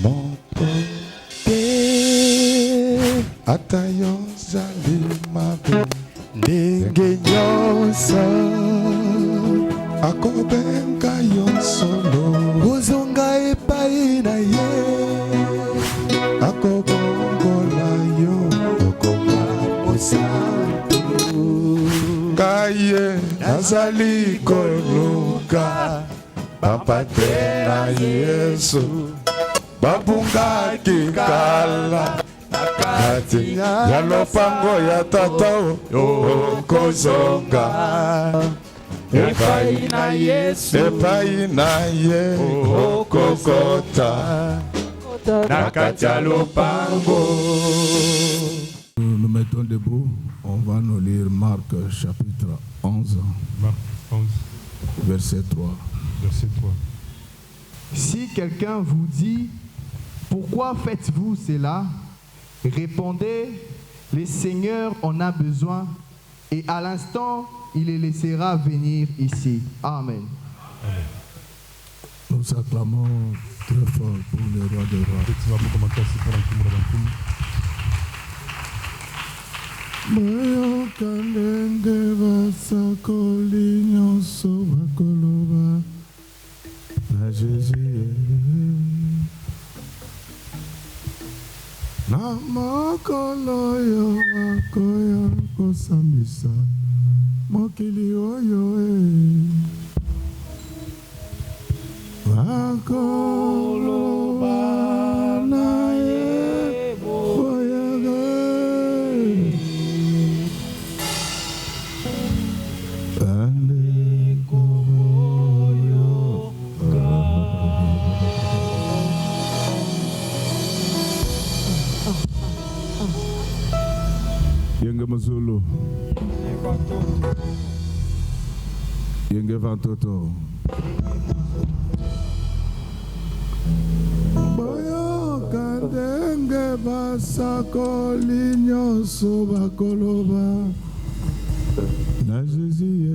mokote ata yo zali mabe ndenge nyonso akobenga yo solo kozonga epai na ye akobongola yo okoma mosantu kaye nazali koluka bapate na Yesu babungaki kala kati ya lopango ya tata okozonga epai na Yesu epai na ye okokota na kati ya lopango. Nous mettons debout, on va nous lire Marc chapitre 11, Marc 11, verset 3. verset 3. Si quelqu'un vous dit « Pourquoi faites-vous cela ?» Répondez « Le Seigneur en a besoin et à l'instant, il les laissera venir ici. » Amen. Nous acclamons très fort pour le roi des rois. Bayoka ndenge basakoli nyonso bakoloba na Jésus na mokolo oyo akoya kosambisa mokili oyo bakoloba na ye boyage bandeko boyoka. Yenge Mazulu, Yenge Vantoto, Boyoka ndenge basakoli nyonso bakoloba na Jésus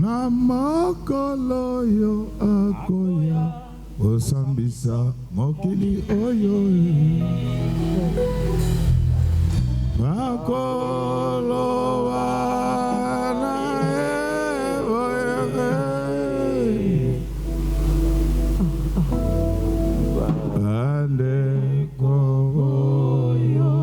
na mokolo oyo akoya osambisa mokili oyo bakoloba na ye boyege bandeko boyoka.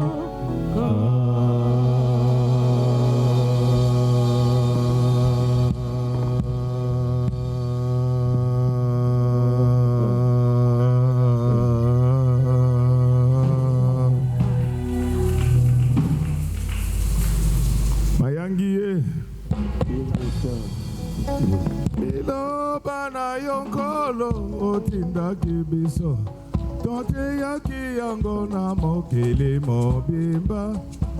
Mayangiye iloba na yonkolo otindaki biso toteyaki yango na mokili mobimba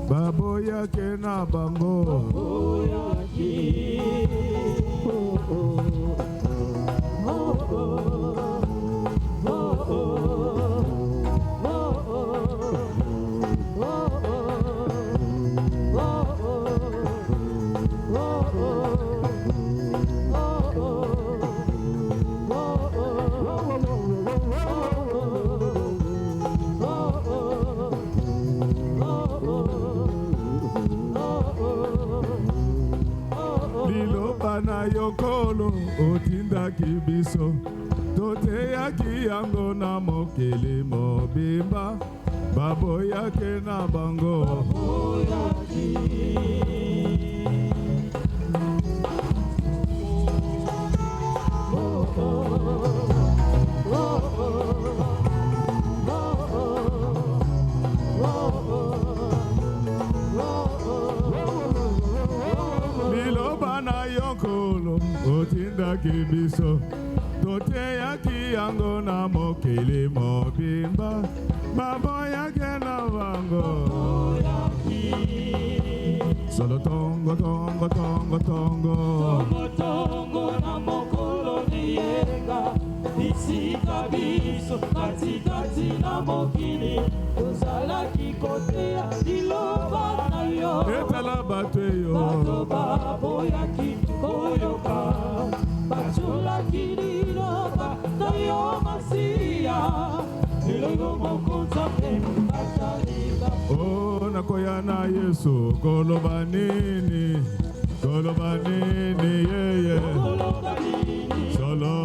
baboyake na bango na yokolo otindaki biso toteyaki yango na mokili mobimba baboyake na bango otindaki biso toteyaki yango na mokili mobimba baboyake na bango solo tongo tongo tongo tongo tongo na mokolo niyenga bisika biso katikati na mokili ozalaki koteya liloba na yo etala bato eyo bato baboyaki koyoka batulaki liloba na yo masia lelo yo mokonza pe atalika Oh nakoyana Yesu kolobanini yeah Solo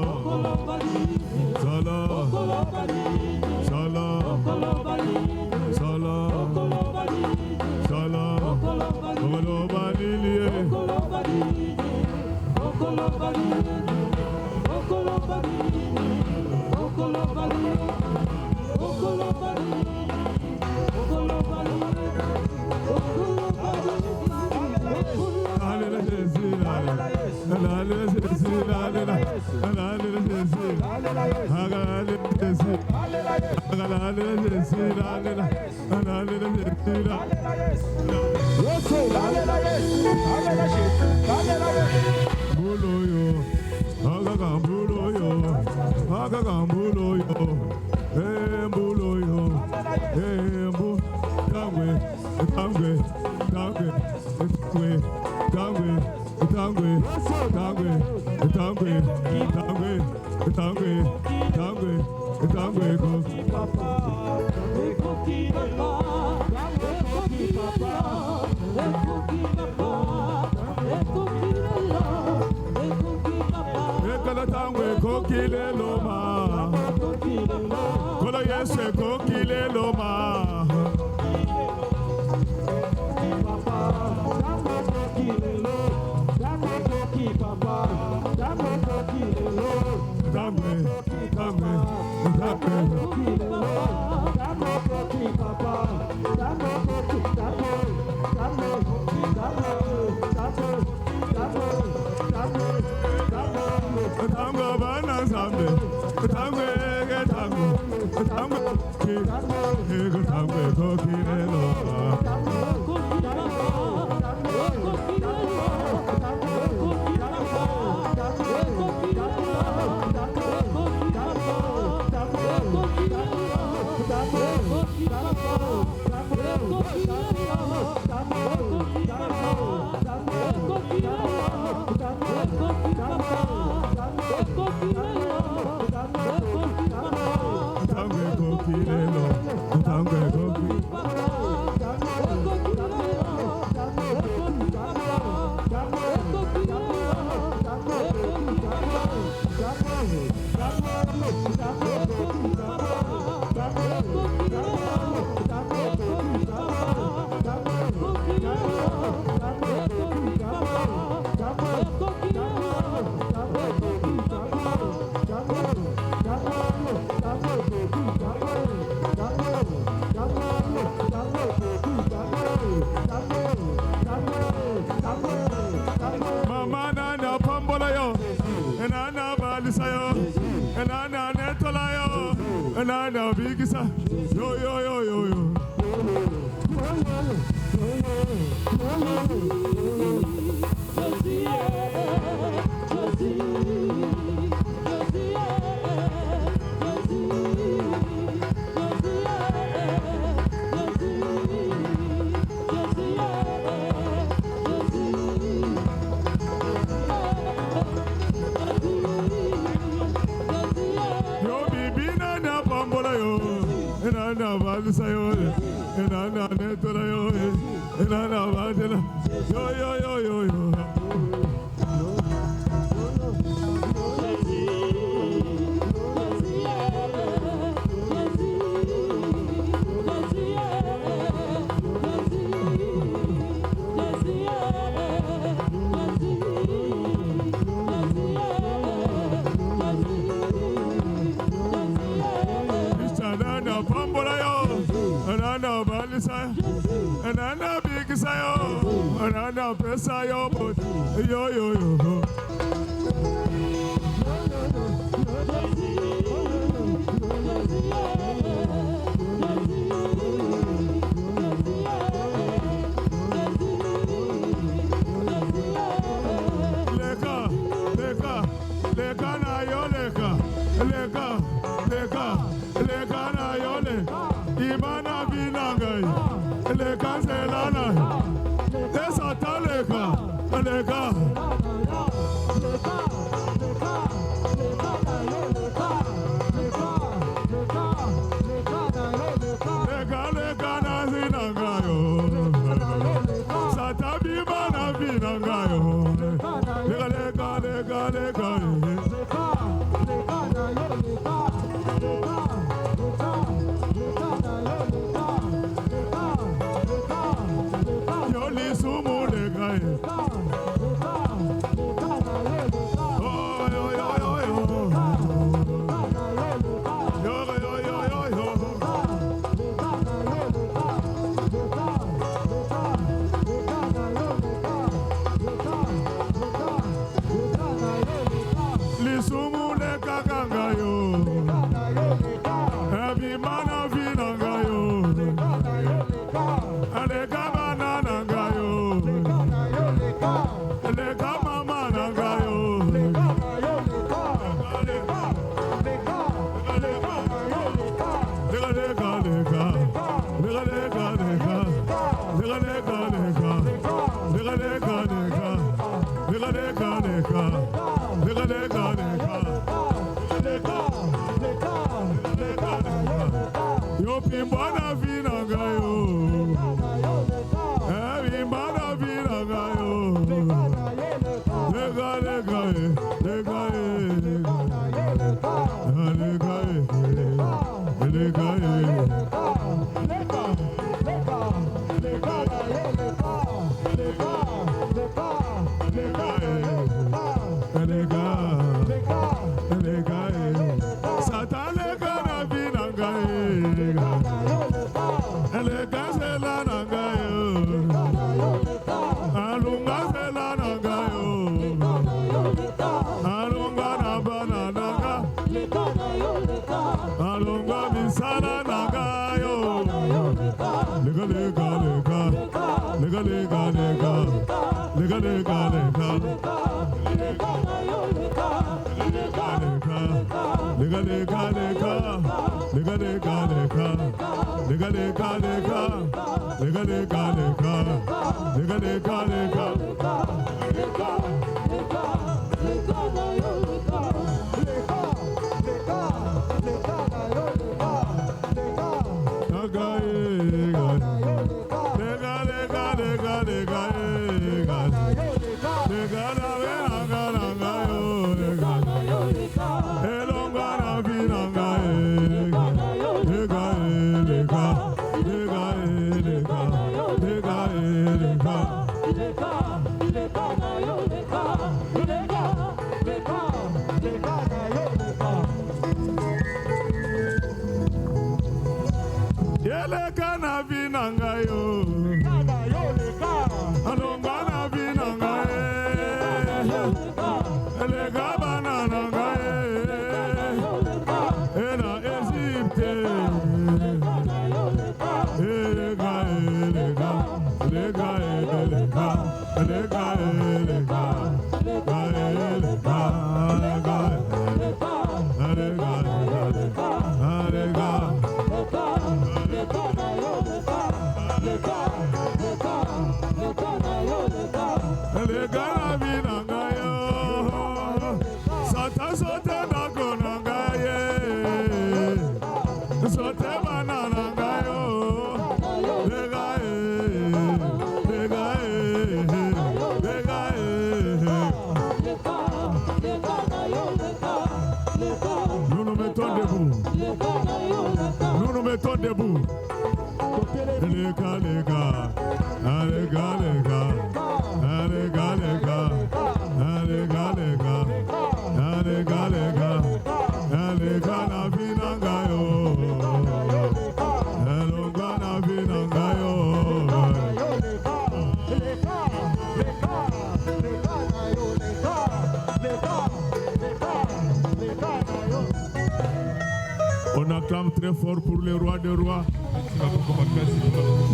On acclame très fort pour le roi des rois.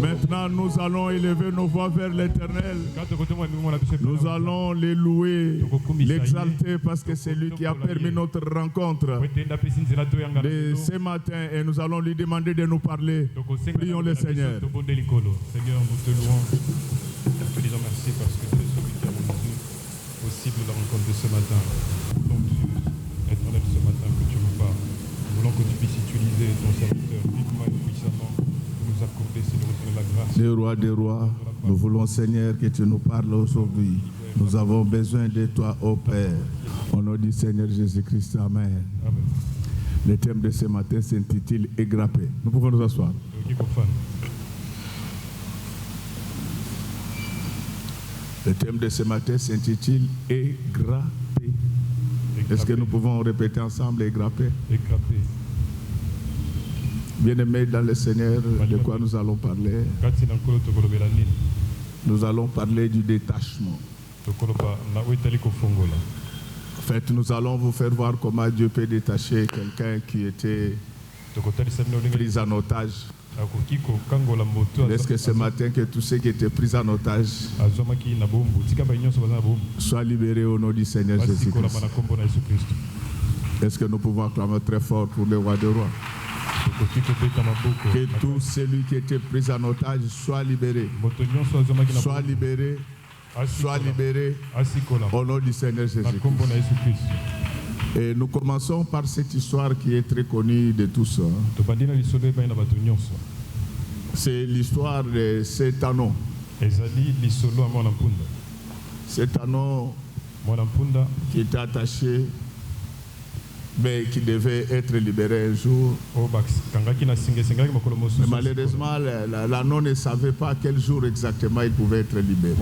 Maintenant, nous allons élever nos voix vers l'Éternel. Nous allons les louer, l'exalter parce que c'est lui qui a permis notre rencontre de ce matin et nous allons lui demander de nous parler. Prions le Seigneur. Seigneur, nous te louons. Nous te disons merci parce que tu es celui qui a rendu possible la rencontre de ce matin. Nous voulons Dieu, éternel, ce matin que tu nous parles. Nous voulons que tu puisses utiliser ton serviteur vivement et puissamment pour nous accorder, Seigneur, la grâce. Le roi des rois, nous voulons, Seigneur, que tu nous parles aujourd'hui. Nous avons besoin de toi, ô Père. Au nom du Seigneur Jésus-Christ, Amen. Amen. Le thème de ce matin s'intitule « Égrappé ». Nous pouvons nous asseoir. Le thème de ce matin s'intitule « Égrappé ». Est-ce que nous pouvons répéter ensemble « Égrappé ». Bien-aimés dans le Seigneur, de quoi nous allons parler? Nous allons parler du détachement. En fait, nous allons vous faire voir comment Dieu peut détacher quelqu'un qui était pris en otage. Est-ce que ce matin que tous ceux qui étaient pris en otage soient libérés au nom du Seigneur Jésus-Christ? Est-ce que nous pouvons acclamer très fort pour le roi des rois? Que tout celui qui était pris en otage soit libéré. Soit libéré. Soit libéré au nom du Seigneur Jésus-Christ. Et nous commençons par cette histoire qui est très connue de tous. C'est l'histoire de cet anneau. Cet anneau qui était attaché, mais qui devait être libéré un jour. Mais malheureusement, l'anneau ne savait pas quel jour exactement il pouvait être libéré.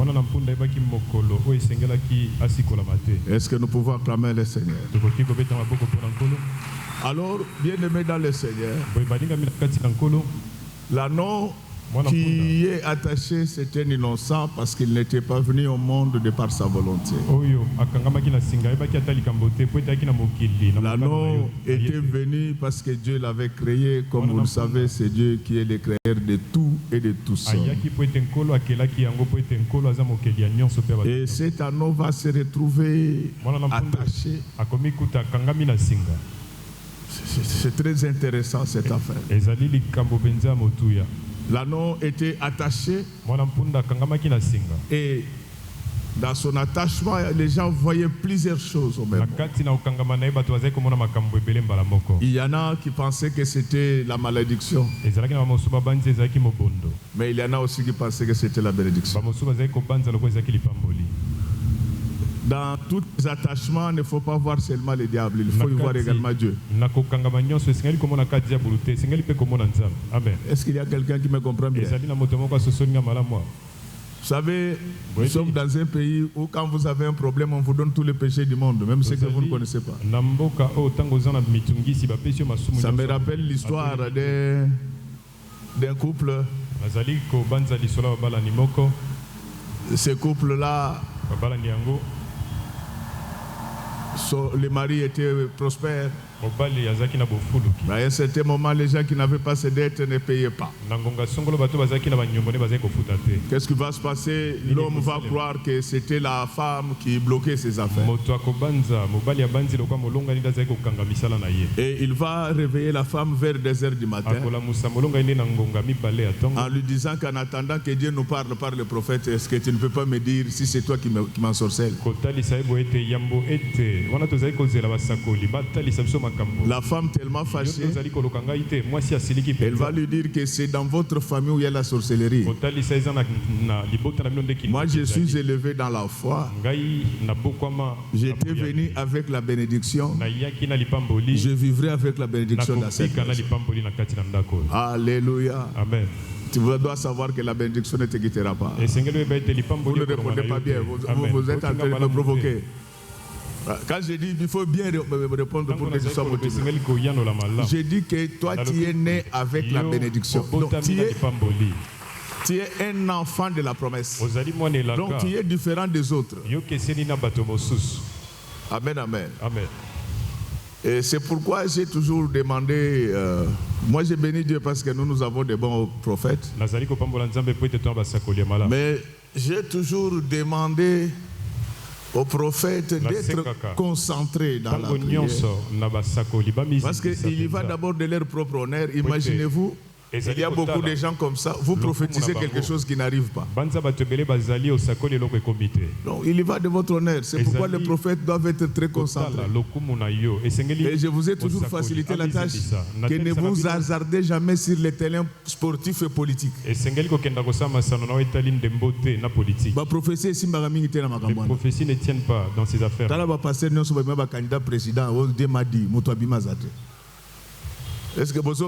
Est-ce que nous pouvons acclamer le Seigneur? Alors, bien-aimé dans le Seigneur, l'anneau qui est attaché, c'était un innocent parce qu'il n'était pas venu au monde de par sa volonté. L'anneau était venu parce que Dieu l'avait créé. Comme vous le savez, c'est Dieu qui est le créateur de tout et de tous. Et cet anneau va se retrouver attaché. C'est très intéressant cette affaire. L'anneau était attaché et dans son attachement, les gens voyaient plusieurs choses au même moment. Il y en a qui pensaient que c'était la malédiction, mais il y en a aussi qui pensaient que c'était la bénédiction. Dans tous les attachements, il ne faut pas voir seulement le diable, il faut y voir également Dieu. Est-ce qu'il y a quelqu'un qui me comprend bien? Vous savez, nous sommes dans un pays où quand vous avez un problème, on vous donne tous les péchés du monde, même ceux que vous ne connaissez pas. Ça me rappelle l'histoire d'un couple. Ce couple-là, le mari était prospère. Mais à un certain moment, les gens qui n'avaient pas ces dettes ne payaient pas. Qu'est-ce qui va se passer? L'homme va croire que c'était la femme qui bloquait ses affaires. Et il va réveiller la femme vers 2h du matin en lui disant qu'en attendant que Dieu nous parle par le prophète, est-ce que tu ne peux pas me dire si c'est toi qui m'ensorcelles? La femme tellement fâchée, elle va lui dire que c'est dans votre famille où il y a la sorcellerie. Moi je suis élevé dans la foi. J'étais venu avec la bénédiction. Je vivrai avec la bénédiction dans cette maison. Alléluia. Amen. Tu dois savoir que la bénédiction ne te quittera pas. Vous ne répondez pas bien, vous êtes en train de me provoquer. Quand je dis il faut bien répondre pour que tu sois motivé. Je dis que toi tu es né avec la bénédiction. Donc tu es un enfant de la promesse. Donc tu es différent des autres. Amen, amen. Et c'est pourquoi j'ai toujours demandé, moi j'ai béni Dieu parce que nous avons des bons prophètes. Mais j'ai toujours demandé aux prophètes d'être concentrés dans la prière. Parce qu'il y va d'abord de leur propre honneur. Imaginez-vous, il y a beaucoup de gens comme ça, vous prophétisez quelque chose qui n'arrive pas. Donc il y va de votre honneur. C'est pourquoi les prophètes doivent être très concentrés. Et je vous ai toujours facilité la tâche que ne vous hasardez jamais sur les terrains sportifs et politiques. Les prophéties ne tiennent pas dans ces affaires. Est-ce que vous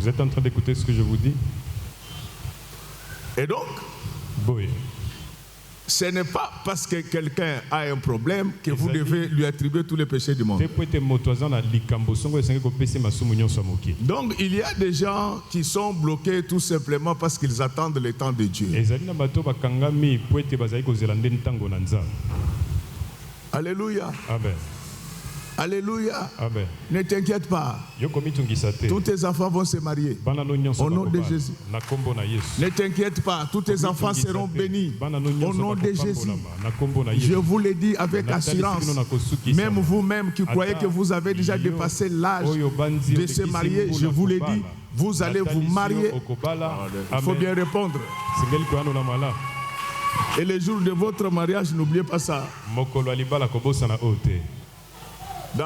êtes en train d'écouter ce que je vous dis? Et donc, ce n'est pas parce que quelqu'un a un problème que vous devez lui attribuer tous les péchés du monde. Donc, il y a des gens qui sont bloqués tout simplement parce qu'ils attendent le temps de Dieu. Alléluia. Amen. Alléluia. Amen. Ne t'inquiète pas. Tous tes enfants vont se marier. Au nom de Jésus. Ne t'inquiète pas. Tous tes enfants seront bénis. Au nom de Jésus. Je vous le dis avec assurance. Même vous-même qui croyez que vous avez déjà dépassé l'âge de se marier, je vous le dis, vous allez vous marier. Il faut bien répondre. Et le jour de votre mariage, n'oubliez pas ça.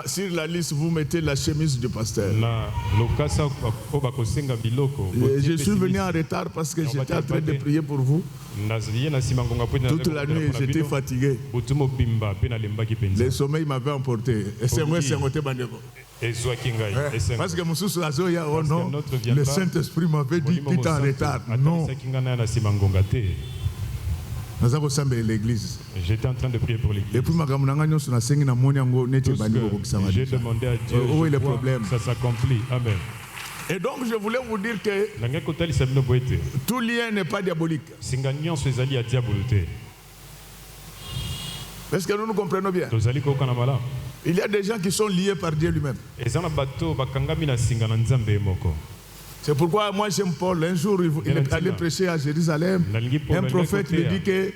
Sur la liste, vous mettez la chemise du pasteur. Je suis venu en retard parce que j'étais en train de prier pour vous. Toute la nuit, j'étais fatigué. Le sommeil m'avait emporté. Parce que oh non, le Saint-Esprit m'avait dit qu'il était en retard. Non. L'église. J'étais en train de prier pour l'église. Et puis, j'ai demandé à Dieu. Où est le problème? Ça s'accomplit. Amen. Et donc, je voulais vous dire que tout lien n'est pas diabolique. Est-ce que nous nous comprenons bien? Il y a des gens qui sont liés par Dieu lui-même. C'est pourquoi moi j'aime Paul. Un jour, il est allé prêcher à Jérusalem. Un prophète lui dit que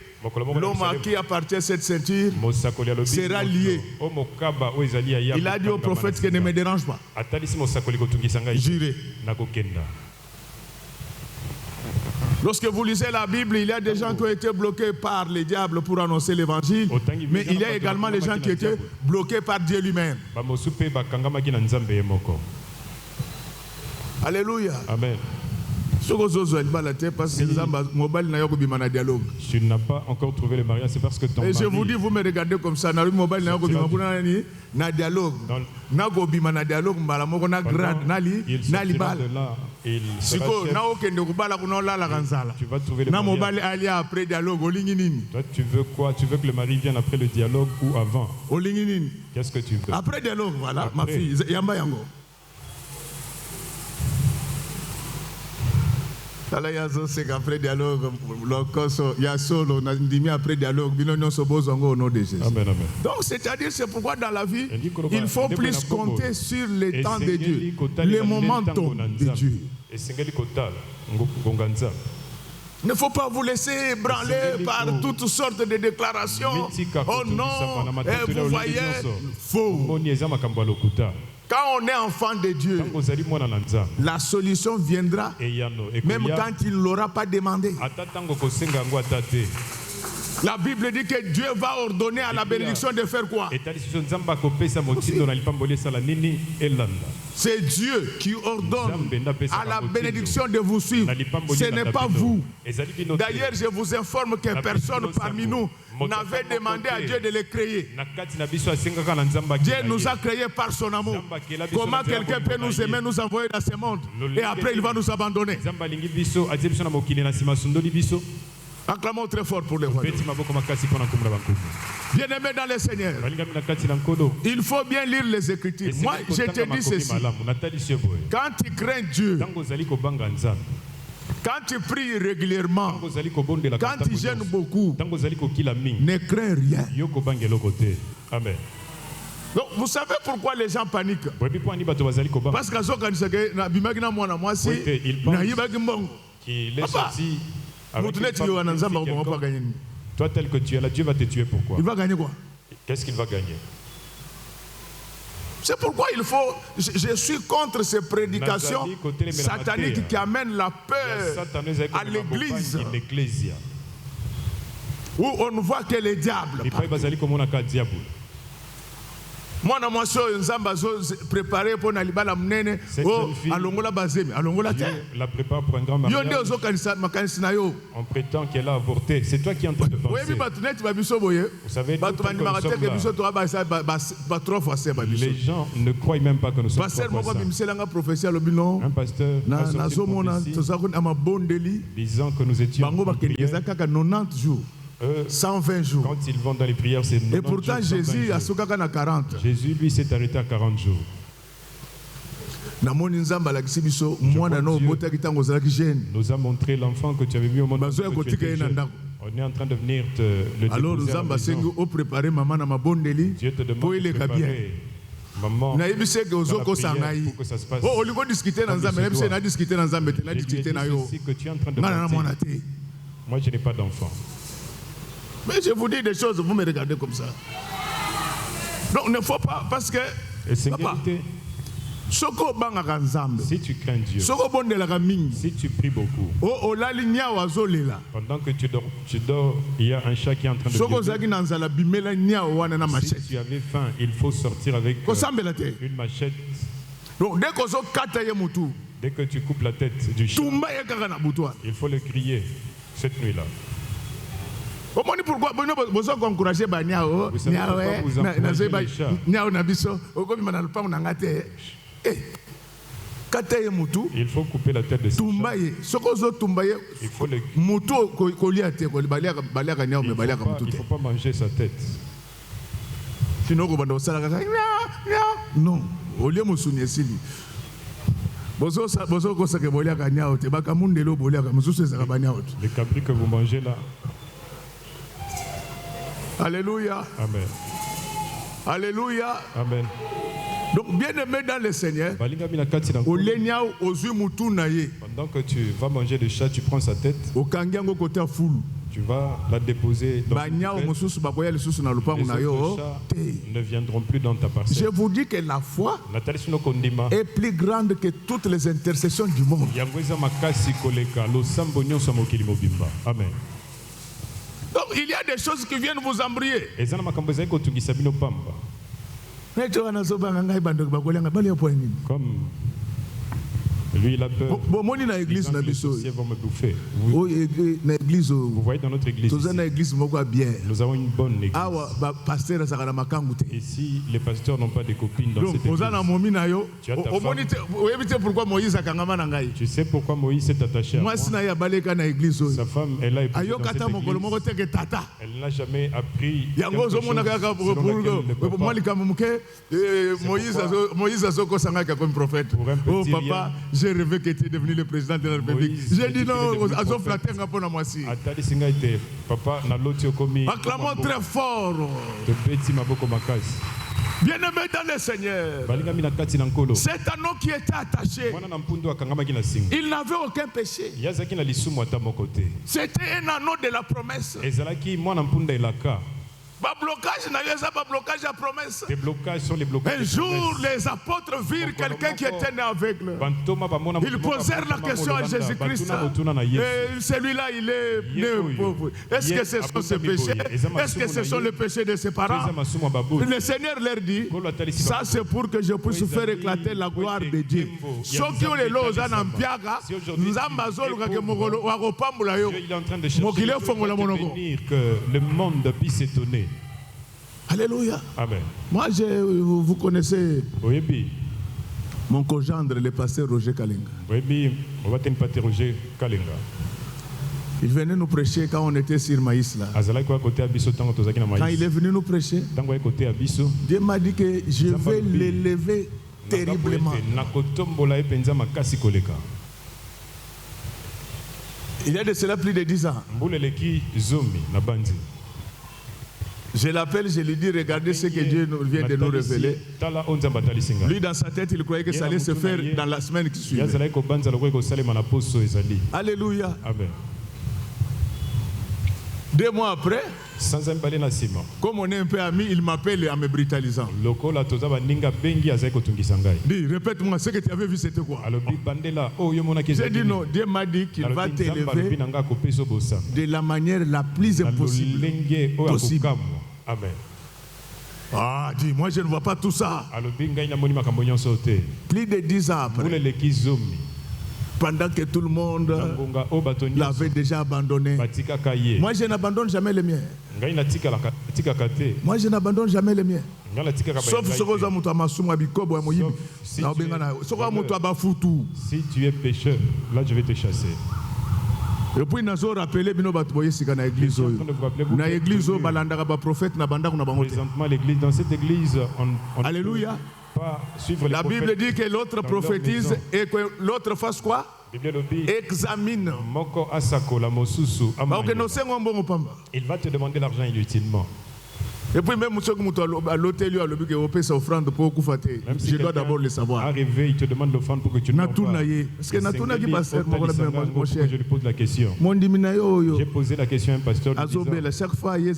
l'homme à qui appartient cette ceinture sera lié. Il a dit au prophète que ne me dérange pas. J'irai. Lorsque vous lisez la Bible, il y a des gens qui ont été bloqués par les diables pour annoncer l'évangile. Mais il y a également les gens qui étaient bloqués par Dieu lui-même. Alléluia. Amen. Tu n'as pas encore trouvé le mariage, c'est parce que ton mari... Et je vous dis, vous me regardez comme ça. Dialogue. Toi, tu veux quoi? Tu veux que le mari vienne après le dialogue ou avant? Qu'est-ce que tu veux? Après dialogue, voilà, après. Ma fille. Yamba yango. Après dialogue, après dialogue, au nom de Jésus. Amen, amen. Donc, c'est-à-dire, c'est pourquoi dans la vie, il faut plus compter sur le temps de Dieu, le momentum de Dieu. Il ne faut pas vous laisser ébranler par toutes sortes de déclarations. Oh non, vous voyez, faux. Quand on est enfant de Dieu, la solution viendra même quand il ne l'aura pas demandé. La Bible dit que Dieu va ordonner à la bénédiction de faire quoi? C'est Dieu qui ordonne à la bénédiction de vous suivre. Ce n'est pas vous. D'ailleurs, je vous informe que personne parmi nous n'avait demandé à Dieu de les créer. Dieu nous a créés par son amour. Comment quelqu'un peut nous aimer, nous envoyer dans ce monde et après il va nous abandonner? Acclamons très fort pour les voix. Bien-aimé dans le Seigneur, il faut bien lire les Écritures. Moi, je te dis ceci. Quand tu crains Dieu, quand tu pries régulièrement, quand tu gênes beaucoup, ne crains rien. Amen. Donc, vous savez pourquoi les gens paniquent? Parce que qu'il est sorti. Toi tel que tu es là, Dieu va te tuer. Pourquoi? Il va gagner quoi? Qu'est-ce qu'il va gagner? C'est pourquoi il faut... Je suis contre ces prédications sataniques qui amènent la peur à l'église. Où on ne voit que les diables. Moi, na moisson, nzamba zo préparé pour nalibala mnene. Oh, alongola bazemi, alongola Dieu la prépare pour un grand mariage. Yonde ozo kanisa na yo. On prétend qu'elle a avorté. C'est toi qui es en train de penser. Oui, mais batunet babiso boye. Vous savez, les gens ne croient même pas que nous sommes un pasteur disant que nous étions en prière. 120 jours. Quand ils vont dans les prières, c'est 90 et pourtant jours, Jésus a 40. Jésus lui s'est arrêté à 40 jours. Nous a montré l'enfant que tu avais vu au monde. On est en train de venir le déposer. Alors Dieu te demande de préparer Maman, naibise ke ozoko sangai. pour que ça se passe. Oh, olingo discuter dans Nzambe, naibise na discuter dans Nzambe, na Je lui ai discuter dit na yo. ceci que tu es en train de Ngana na mwana mentir. te. Moi, je n'ai pas d'enfant. Mais je vous dis des choses, vous me regardez comme ça. Donc, il ne faut pas, parce que, Et c'est papa, vérité. soko bangaka Nzambe, Si tu crains Dieu, soko bondelaka mingi, si tu pries beaucoup, o olali nyao azolela. pendant que tu dors, il y a un chat qui est en train de Soko gueuler. zaki na nzala bimela nyao wana na Si machette. tu avais faim, il faut sortir avec Kosambela te. une machette. Donc, dès qu'on kata ye mutu, Dès que tu coupes la tête du chat, tumba ye kaka na butu wana. il faut le crier cette nuit-là. Omoni pourquoi bozo encourager ba nyao, Vous savez pourquoi vous encouragez les chats? nyao na biso, okobima na lupango na ngate. Eh. Kata ye mutu, Il faut couper la tête de ce tumba chat. ye. Soko zo tumba ye. Il faut le Mutu kolia te ko baliaka nyao me baliaka mutu il te. faut pas manger sa tête. Sinon ko banda osala kaka non, olie musuni esili. Bozo ko sake boliaka nyao te baka mundelo boliaka mususu ezaka ba nyao te. Les cabris que vous mangez là. Alléluia. Amen. Alléluia. Amen. Donc bien aimé dans le Seigneur, Balinga mina kati na nkolo. olenya ozui mutu na ye. Pendant que tu vas manger le chat, tu prends sa tête, Okangi yango côté fulu. tu vas la déposer dans Ba une nyao poubelle. mususu bakoya lisusu na lupango Les na yo autres chats te. ne viendront plus dans ta Je parcelle. vous dis que la foi Nathalie Sino Kondima, est plus grande que toutes les intercessions du monde. yango eza makasi koleka losambo nyonso ya mokili mobimba. Amen. Donc il y a des choses qui viennent vous embrouiller. Eza na makambo ezali kotungisa bino pamba. Neto wana zobanga ngai bandeko bakolenga bali yapo nini. Comme lui, il a peur. Bomoni na Les église na les biso. sorciers vont me bouffer. Vous, O na église vous voyez dans notre église, toza na ici, église moko bien. nous avons une bonne église. Awa ba pasteur azaka na makangu te. Et si les pasteurs n'ont pas de copines dans Donc cette église, oza na momi na yo. Tu as ta Omoni te oyebi te pourquoi Moïse akangama na ngai. tu sais pourquoi Moïse s'est attaché à moi. Mwasi na ya baleka na église oyo. Sa femme, elle a épousé Ayo dans cette kata mokolo moko église. te ke tata. Elle n'a jamais appris quelque Yango chose ozomona kaka selon laquelle le pour papa- moi likambo moke Moïse azokosanga comme prophète. Pour un petit Oh papa, rien. j'ai rêvé que tu es devenu le président de la République. Moïse, J'ai il dit est non, devenu azoflatter nga pona mwasi. Atali singa ete papa na loti okomi. Acclamons très fort. Te beti maboko makasi. Bien-aimé dans le Seigneur. Balinga mina kati na nkolo. Cet anneau qui était attaché, Mwana na mpundu akangamaki na singa. il n'avait aucun péché. Yazaki na lisumu ata moko te. C'était un anneau de la promesse. Ezalaki mwana mpunda elaka. Ba blocage na yesa ba blocage à promesse. Les blocages sont les blocages. Un de jour, promesses. les apôtres virent quelqu'un qui était né aveugle. Bantoma bamona Ils mutu moko posèrent la abotama question à molobanda, Jésus-Christ. batuna botuna na Yesu. Et celui-là, il est né Yekoyo. pauvre. Est-ce que ce sont ses péchés? Est-ce que ce sont les péchés de ses parents? Eza masumu ya baboyi. Le Seigneur leur dit, Kolo atalisi ça bango. c'est pour que je puisse faire éclater la gloire de Dieu. Soki olelo oza na mpiaka, nzambe azoluka ke mokolo wakopambola yo. Dieu, il est en train de chercher Mokili le efongola peuple monoko. de venir, que le monde puisse s'étonner. Alléluia. Amen. Moi, vous connaissez Oyebi, mon cogendre, le pasteur Roger Kalinga. oyebi, on va t'interroger Kalenga. Il venait nous prêcher quand on était sur Maïs là. Azalaki kwa kote abiso tango tozaki na Quand il est maïs. venu nous prêcher, Tango ya kote abiso. Dieu m'a dit que je vais l'élever terriblement. Na kotombola epenza makasi koleka. Il y a de cela plus de 10 ans. Mbuleleki zomi na bandi. Je l'appelle, je lui dis, regardez ce que Dieu vient de nous révéler. Tala onza batalisi nga. Lui, dans sa tête, il croyait que ça allait se faire dans la semaine qui suivait. Yazalaki kobanza lokola kosalema na poso ezali. Alléluia. Amen. 2 mois après, Sanza mbale na sima. comme on est un peu amis, il m'appelle en me brutalisant. Lokola toza baninga bengi azali kotungisa ngai. Dis, répète-moi, ce que tu avais vu, c'était quoi? Alobi bandela oyo monaki J'ai ezali. dit non, Dieu m'a dit qu'il va t'élever de de la manière la plus impossible. Possible. Amen. Ah, dis, moi je ne vois pas tout ça. Alobi ngai namoni makambo nyonso te. Plus de 10 ans après, Mbuleleki zomi. pendant que tout le monde Ngonga o bato nyonso l'avait déjà abandonné. batikaka ye. Moi je n'abandonne jamais les miens. Ngai natikaka te. Moi je n'abandonne jamais les miens. Ngai natikaka Sauf ba ce que vous mutu amasumu abikobo ya moyibi. si Na tu es obenga na. Soko voleur. mutu abafutu. Si tu es pécheur, là je vais te chasser. Et puis nazo rappeler bino bato boyesika na église Je suis en oyo. train de vous rappeler, vous Na qui êtes église oyo connus. balandaka ba prophète na bandako na bango te. Présentement l'église, dans cette église, on ne Alléluia. peut pas suivre La les Bible prophètes. dit que l'autre dans leur prophétise maison. et que l'autre fasse quoi? Bible lobi, Examine. moko asako la mosusu Ba amanye. no sengo mbongo pamba. Il va te demander l'argent inutilement. Et puis même ceux qui sont à l'hôtel, ils offrande pour Koufate. Je dois d'abord le savoir. Arrivé, il te demande l'offrande pour que tu ne l'envoies pas. Parce que Natuna qui passe, je lui pose la question. J'ai posé la question à un pasteur. Chaque fois, il y a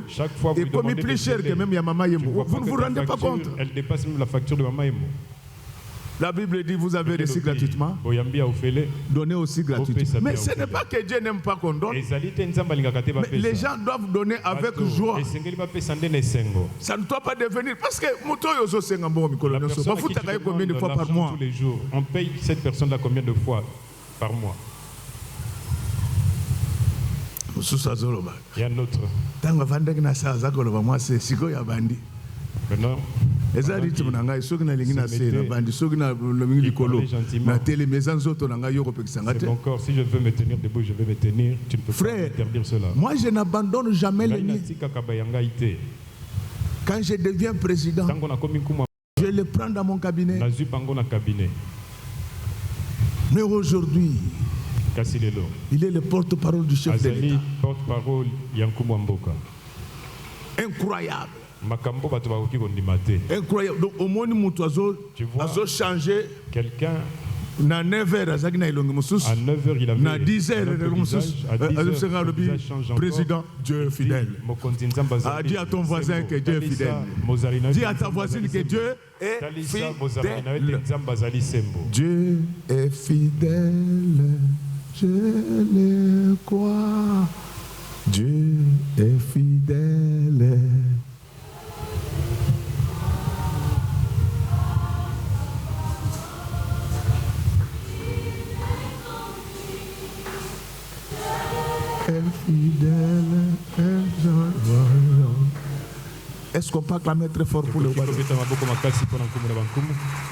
chaque fois, vous demandez plus cher que même Yamama Yemo. Vous ne vous rendez pas compte. Elle dépasse même la facture de Maman Yemo. La Bible dit vous avez reçu gratuitement, donnez aussi gratuitement. Mais ce n'est pas que Dieu n'aime pas qu'on donne. Mais les gens doivent donner avec joie. Ça ne doit pas devenir. Parce que la personne qui te combien de fois par mois tous les jours, on paye cette personne-là combien de fois par mois? Il y a un autre. Maintenant, c'est bon encore, si je veux me tenir debout, je vais me tenir. Tu ne peux pas interdire cela. Moi, je n'abandonne jamais les miens. Quand je deviens président, je le prends dans mon cabinet. Mais aujourd'hui, il est le porte-parole du chef de l'État. Incroyable. Incroyable. Donc au moins nous avons changé quelqu'un. Na 9h à 9h il avait na 10h le président Dieu est fidèle. Dis à ton voisin que Dieu est fidèle. Dis à ta voisine que Dieu est fidèle. Dieu est fidèle. Je le crois. Dieu est fidèle. Est-ce qu'on peut acclamer très fort pour le roi?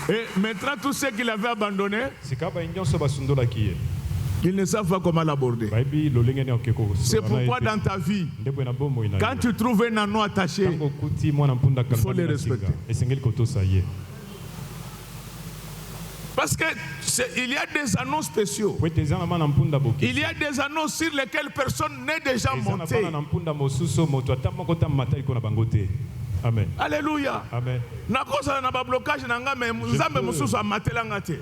Et maintenant, tous ceux qui l'avaient abandonné, ils ne savent pas comment l'aborder. C'est pourquoi dans ta vie, quand tu trouves un anneau attaché, il faut le respecter. Parce qu'il y a des anneaux spéciaux. Il y a des anneaux sur lesquels personne n'est déjà monté. Amen. Alléluia. Amen.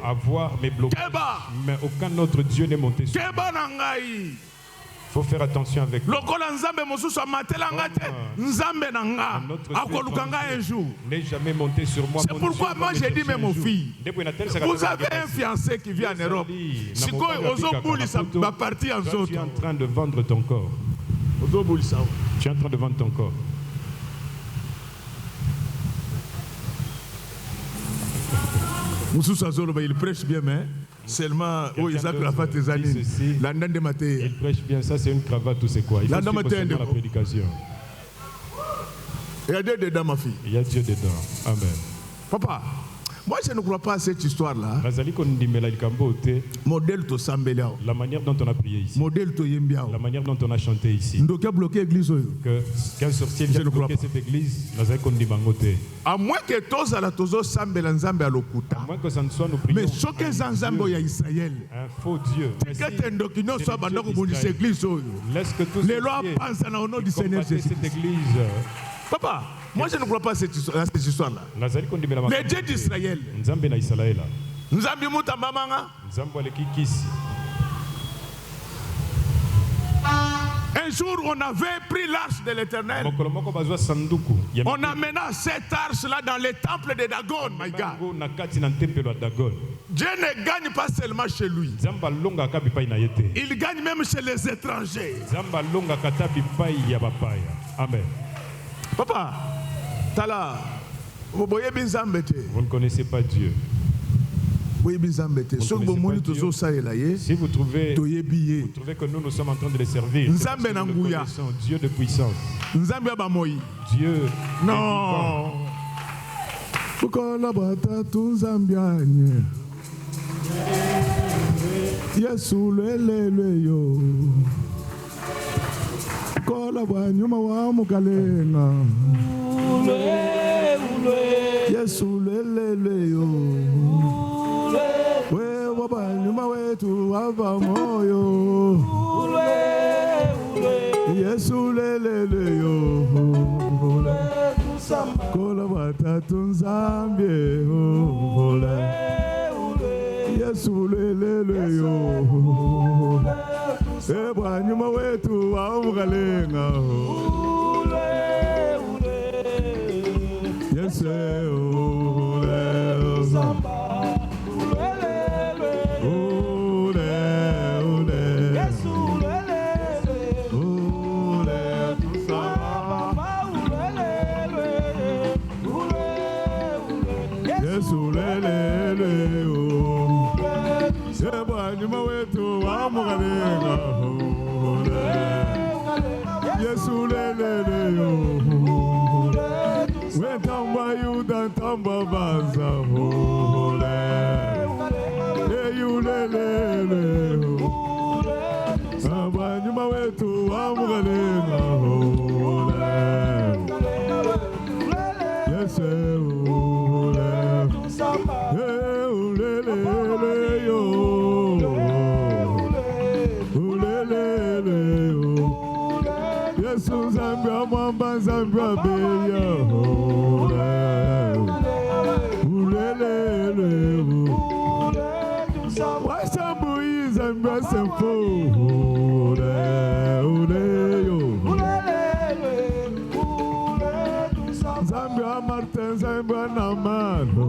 Avoir mes blocages, mais aucun autre Dieu n'est monté sur moi. Il faut faire attention avec lui. N'est jamais monté sur moi. C'est pourquoi moi j'ai dit même aux filles, vous avez un fiancé qui vit en Europe. Si tu es en train de vendre ton corps. Tu es en train de vendre ton corps. Il prêche bien, mais seulement Isaac la fait tes années. Il prêche bien, ça c'est une cravate, tout c'est quoi? Il faut suivre la prédication. Il y a Dieu dedans, ma fille. Il y a Dieu dedans. Amen. Papa, moi je ne crois pas à cette histoire-là. Modèle to sambelao. La manière dont on a prié ici. Modèle to yembiao. La manière dont on a chanté ici. Qu'un sorcier vient bloquer cette église. À moins que tous à la tozo sambela nzambe à l'okuta. À moins que ça ne soit nous prions. Mais ce que nzambe ya Israël. Un faux Dieu. Laisse que tous les lois pensent au nom du Seigneur Jésus. Cette église. Papa, moi je ne crois pas à cette histoire-là. Les dieux d'Israël. Nzambe mutambamanga. Un jour, on avait pris l'arche de l'Éternel. On amena cette arche-là dans le temple de Dagon, my God. Dieu ne gagne pas seulement chez lui. Il gagne même chez les étrangers. Amen. Papa, Tala, vous ne connaissez pas Dieu. Si vous trouvez que nous sommes en train de les servir, Dieu de puissance, Dieu non. batatu nzambe ole Yesu lelele yo Ebwa nyuma wetu waumugalenga Yesu ole Nyuma wetu wa mugalenga Yesu lelele yo Wetamba yuda tamba baza hole Eyu lelele yo Nyuma wetu wa mugalenga hole Yesu lelele yo Yesu Zambia mwamba Zambia beya ulelele Wasambu Zambia sempo uleyo Zambia Martin Zambia namano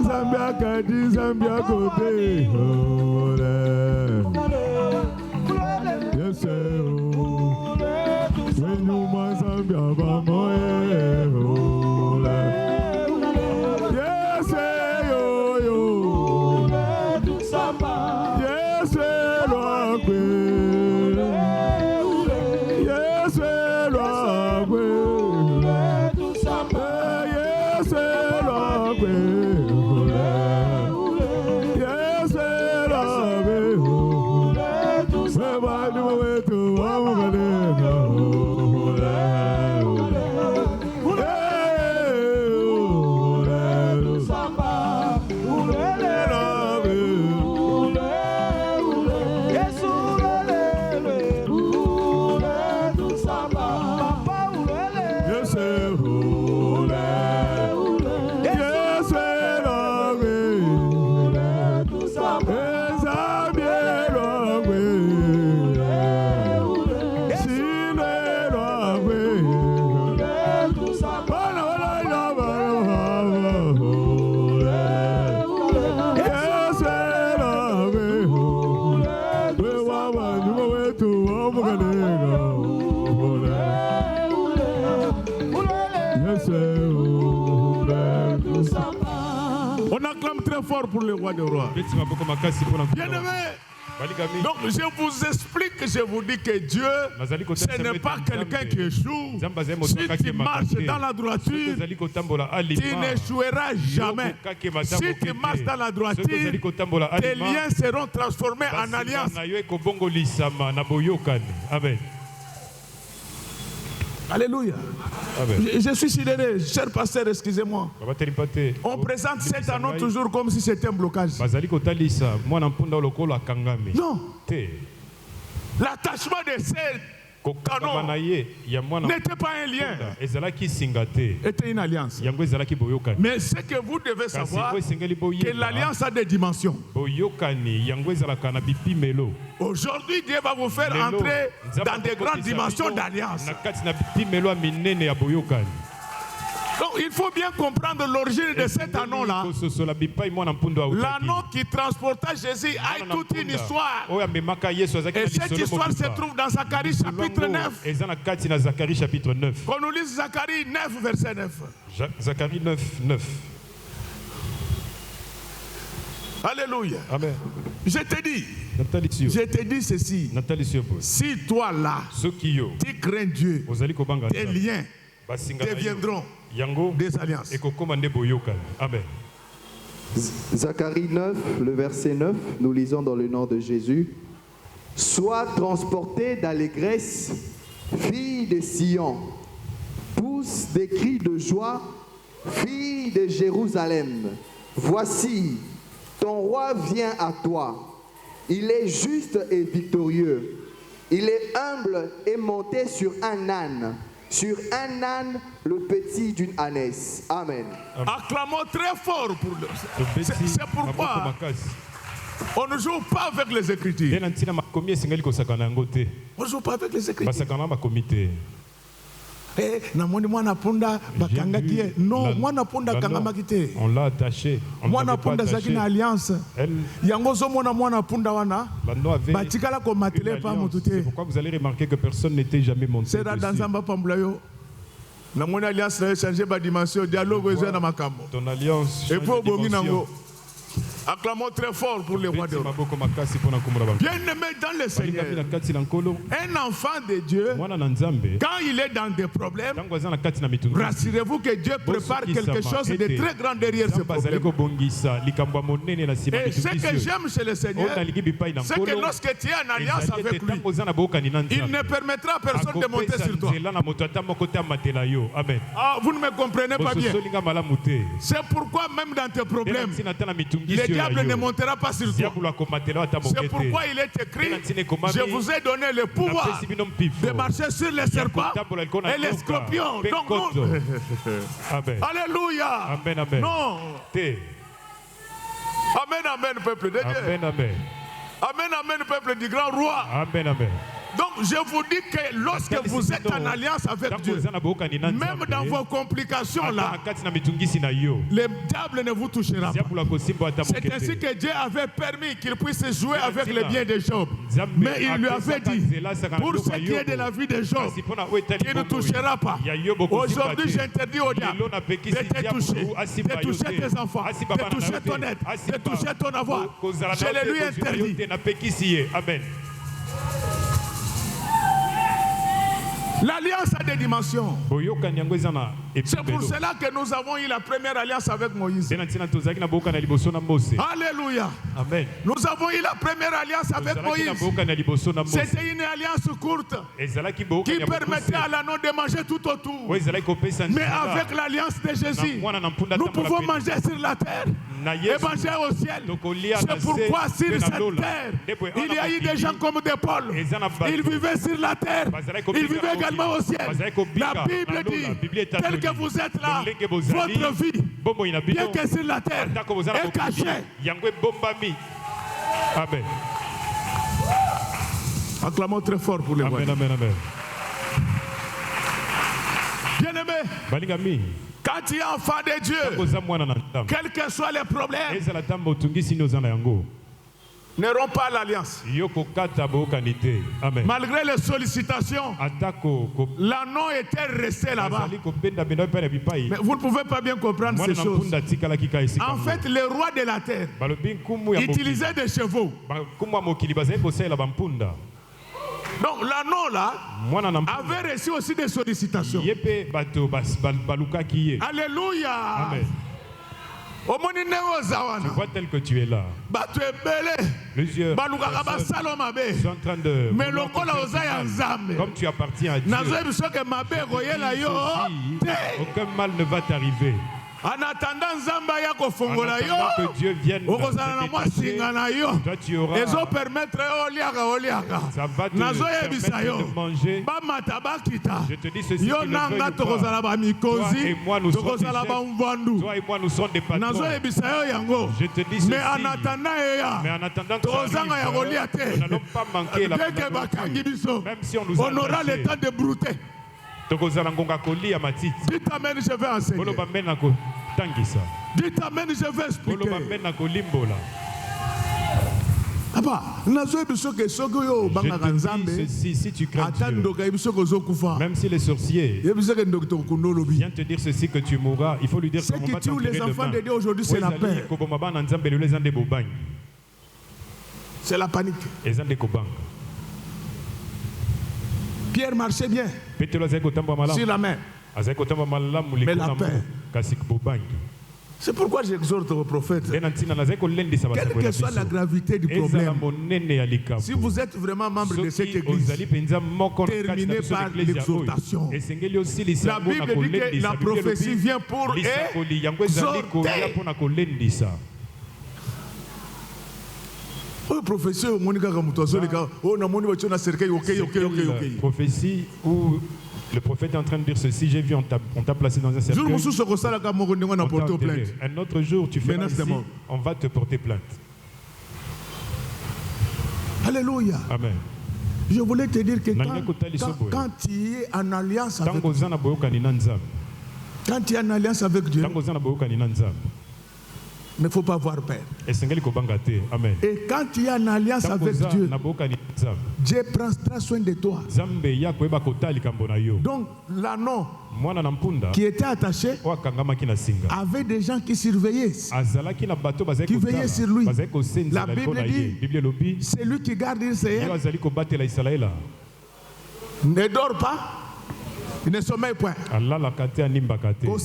Zambia Kadi Zambia Kote Yes when you want Zambia Bamoe Yes yo yo Yes Rockwe Yes Rockwe Yes Rockwe On acclame très fort pour le roi des rois. Bien-aimé, donc je vous explique que je vous dis que Dieu, ce n'est pas quelqu'un qui échoue. Si tu marches dans la droiture, tu n'échoueras jamais. Si tu marches dans la droiture, tes liens seront transformés en alliance. Amen. Alléluia. Je suis sidéré, cher pasteur, excusez-moi. On présente cet anneau toujours comme si c'était un blocage. Non. L'attachement de ces canons n'était pas un lien, était une alliance. Mais ce que vous devez savoir, que l'alliance a des dimensions. Aujourd'hui, Dieu va vous faire entrer dans des grandes dimensions d'alliance. Donc il faut bien comprendre l'origine de cet anneau-là. L'anneau qui transporta Jésus a toute une histoire. Et cette histoire se trouve dans Zacharie chapitre 9. Qu'on nous lise Zacharie 9, verset 9. Zacharie 9, 9. Alléluia. Amen. Je te dis ceci. Si toi là, tu crains Dieu, tes liens deviendront des alliances. Amen. Zacharie 9, le verset 9, nous lisons dans le nom de Jésus. Sois transportée d'allégresse, fille de Sion, pousse des cris de joie, fille de Jérusalem. Voici, ton roi vient à toi. Il est juste et victorieux. Il est humble et monté sur un âne. Sur un âne, le petit d'une ânesse. Amen. Acclamons très fort pour le... C'est pourquoi on ne joue pas avec les Écritures. On ne joue pas avec les Écritures. Namoni mwana punda bakangaki ye. Non, mwana punda kangamaki te. On l'a attaché. Mwana punda zaki na alliance. Yango zo mwana punda wana. Batikala ko matele pa mutu te. C'est pourquoi vous allez remarquer que personne n'était jamais monté. C'est dans nzamba pambula yo. Na moni alliance na changer ba dimension dialogue ezo na makambo. Ton alliance. Et pour bongi nango. Acclamons très fort pour les rois de l'Europe. Bien-aimé dans le Seigneur, un enfant de Dieu, quand il est dans des problèmes, rassurez-vous que Dieu prépare quelque chose de très grand derrière ce problème. Et ce que j'aime chez le Seigneur, c'est que lorsque tu es en alliance avec lui, il ne permettra à personne de monter sur toi. Ah, vous ne me comprenez pas bien. C'est pourquoi même dans tes problèmes, le diable ne montera pas sur toi. C'est pourquoi il est écrit, je vous ai donné le pouvoir de marcher sur les serpents et les scorpions. Donc, alléluia. Amen, amen. Non. Amen, amen, peuple de Dieu. Amen, amen. Amen, amen, peuple du grand roi. Amen, amen. Donc je vous dis que lorsque vous êtes en alliance avec Dieu, même dans vos complications là, le diable ne vous touchera pas. C'est ainsi que Dieu avait permis qu'il puisse jouer avec les biens de Job. Mais il lui avait dit, pour ce qui est de la vie de Job, qu'il ne touchera pas. Aujourd'hui j'interdis au diable de te toucher, de toucher tes enfants, de toucher ton aide, de toucher ton avoir. Je le lui interdis. Amen. L'alliance a des dimensions. C'est pour cela que nous avons eu la première alliance avec Moïse. Alléluia. Amen. Nous avons eu la première alliance avec Moïse. C'était une alliance courte qui permettait à l'anneau de manger tout autour. Mais avec l'alliance de Jésus, nous pouvons manger sur la terre et manger au ciel. C'est pourquoi sur cette terre, il y a eu des gens comme des Paul. Ils vivaient sur la terre. Ils vivaient également au ciel. La Bible dit, tel que vous êtes là, votre vie, bien que sur la terre, est cachée. Amen. Acclamons très fort pour les voix. Amen, amen, amen. Bien-aimé, quand tu es enfant de Dieu, quels que soient les problèmes, ne romps pas l'alliance. Malgré les sollicitations, l'anneau était resté là-bas. Mais vous ne pouvez pas bien comprendre ces choses. En fait, les rois de la terre utilisaient des chevaux. Donc l'anneau là avait reçu aussi des sollicitations. Alléluia. Amen. Je vois tel que tu es là. Plusieurs personnes sont en train de... Comme tu appartiens à Dieu, aucun mal ne va t'arriver. En attendant que Dieu vienne toi, tu auras... Ça va te permettre de manger. Je te dis ceci, que le veuille ou pas. Toi et moi, nous sommes des chefs. Toi et moi, nous sommes des patrons. Je te dis ceci. Mais en attendant que ça arrive, nous n'allons pas manquer la parole. Même si on nous a aura le temps de brouter. Dites amen, je vais enseigner. Dites amen, je vais expliquer. Je te dis ceci, si tu crains Dieu, même si les sorciers viennent te dire ceci que tu mourras, il faut lui dire ce qui tue les enfants de Dieu aujourd'hui, c'est la peur. C'est la panique. Pierre marchait bien sur la mer. Mais la peur. C'est pourquoi j'exhorte aux prophètes, quelle que soit la gravité du problème, si vous êtes vraiment membre de cette église, terminez par l'exhortation. La Bible dit que la prophétie vient pour exhorter. Oh, prophétie, Monica Kamutoso, les gars. Oh, non, mon voiture n'a cercueil, ok. Prophétie où le prophète est en train de dire ceci, j'ai vu, on t'a placé dans un cercueil. Un autre jour, tu fais ici, on va te porter plainte. Alléluia. Amen. Je voulais te dire que quand tu es en alliance avec Dieu, quand tu es en alliance avec Dieu, il ne faut pas avoir peur. Amen. Et quand tu es en alliance avec Dieu, Dieu prendra soin de toi. Donc l'anneau qui était attaché avait des gens qui surveillaient, qui veillaient sur lui. La Bible dit, c'est lui qui garde Israël. Ne dort pas. Il ne sommeille point. Il ne faut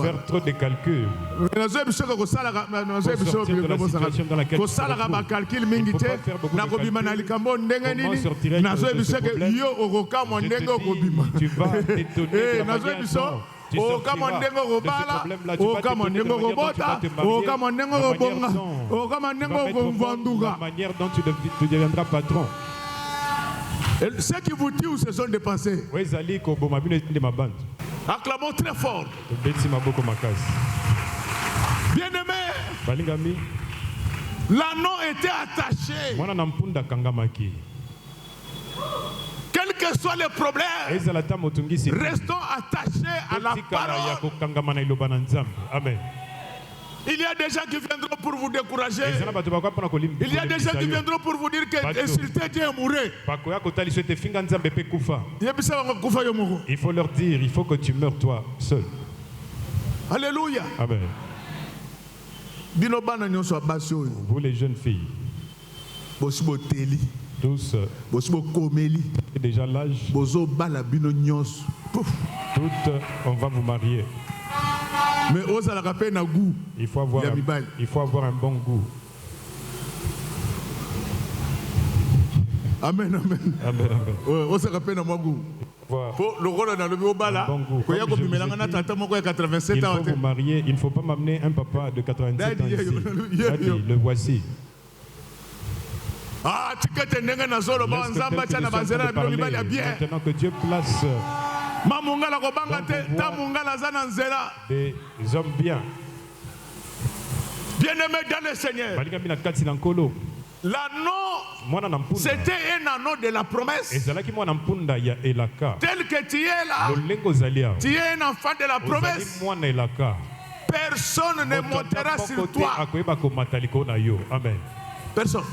faire trop de calculs. Il faut tu vas t'étonner la manière dont tu deviendras patron. Ceux qui vous tuent, ce sont des pensées. Acclamons très fort. Bien-aimé, l'anneau était attaché. Quels que soient les problèmes, restons attachés à la parole. Amen. Il y a des gens qui viendront pour vous décourager. Il y a des gens qui viendront pour vous dire que insulter Dieu est mourir. Il faut leur dire, il faut que tu meurs toi seul. Alléluia. Amen. Vous les jeunes filles, tous déjà l'âge, toutes on va vous marier. Mais il faut avoir un bon goût. Amen, amen. Amen, amen. Il faut vous marier, il ne faut pas m'amener un papa de 87 ans ici. Le voici. Ah, maintenant que Dieu place des hommes bien. Bien-aimé dans le Seigneur, l'anneau, c'était un anneau de la promesse. Tel que tu es là, tu es un enfant de la promesse. Personne ne montera sur toi. Amen. Personne.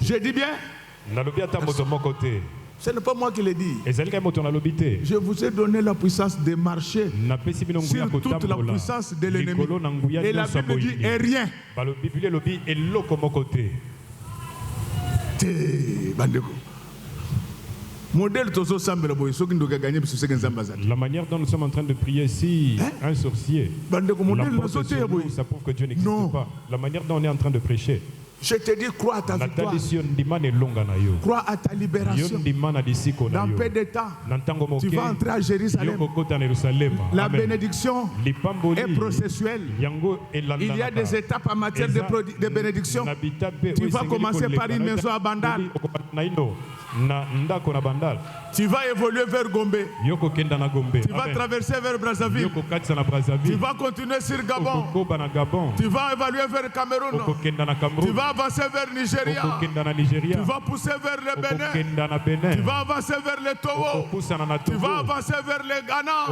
Je dis bien. Ce n'est pas moi qui l'ai dit. Je vous ai donné la puissance de marcher sur toute la puissance de l'ennemi. Et la Bible dit, et rien. La manière dont nous sommes en train de prier ici, un sorcier, ça prouve que Dieu n'existe pas. La manière dont on est en train de prêcher, je te dis, crois à ta victoire. Crois à ta libération. Dans peu de temps, tu vas entrer à Jérusalem. La bénédiction est processuelle. Il y a des étapes en matière de bénédiction. Tu vas commencer par une maison à Bandal. Tu vas évoluer vers Gombe. Tu vas traverser vers Brazzaville. Tu vas continuer sur Gabon. Tu vas évoluer vers Cameroun. Tu vas avancer vers Nigeria. Tu vas pousser vers le Bénin. Tu vas avancer vers le Togo. Tu vas avancer vers le Ghana.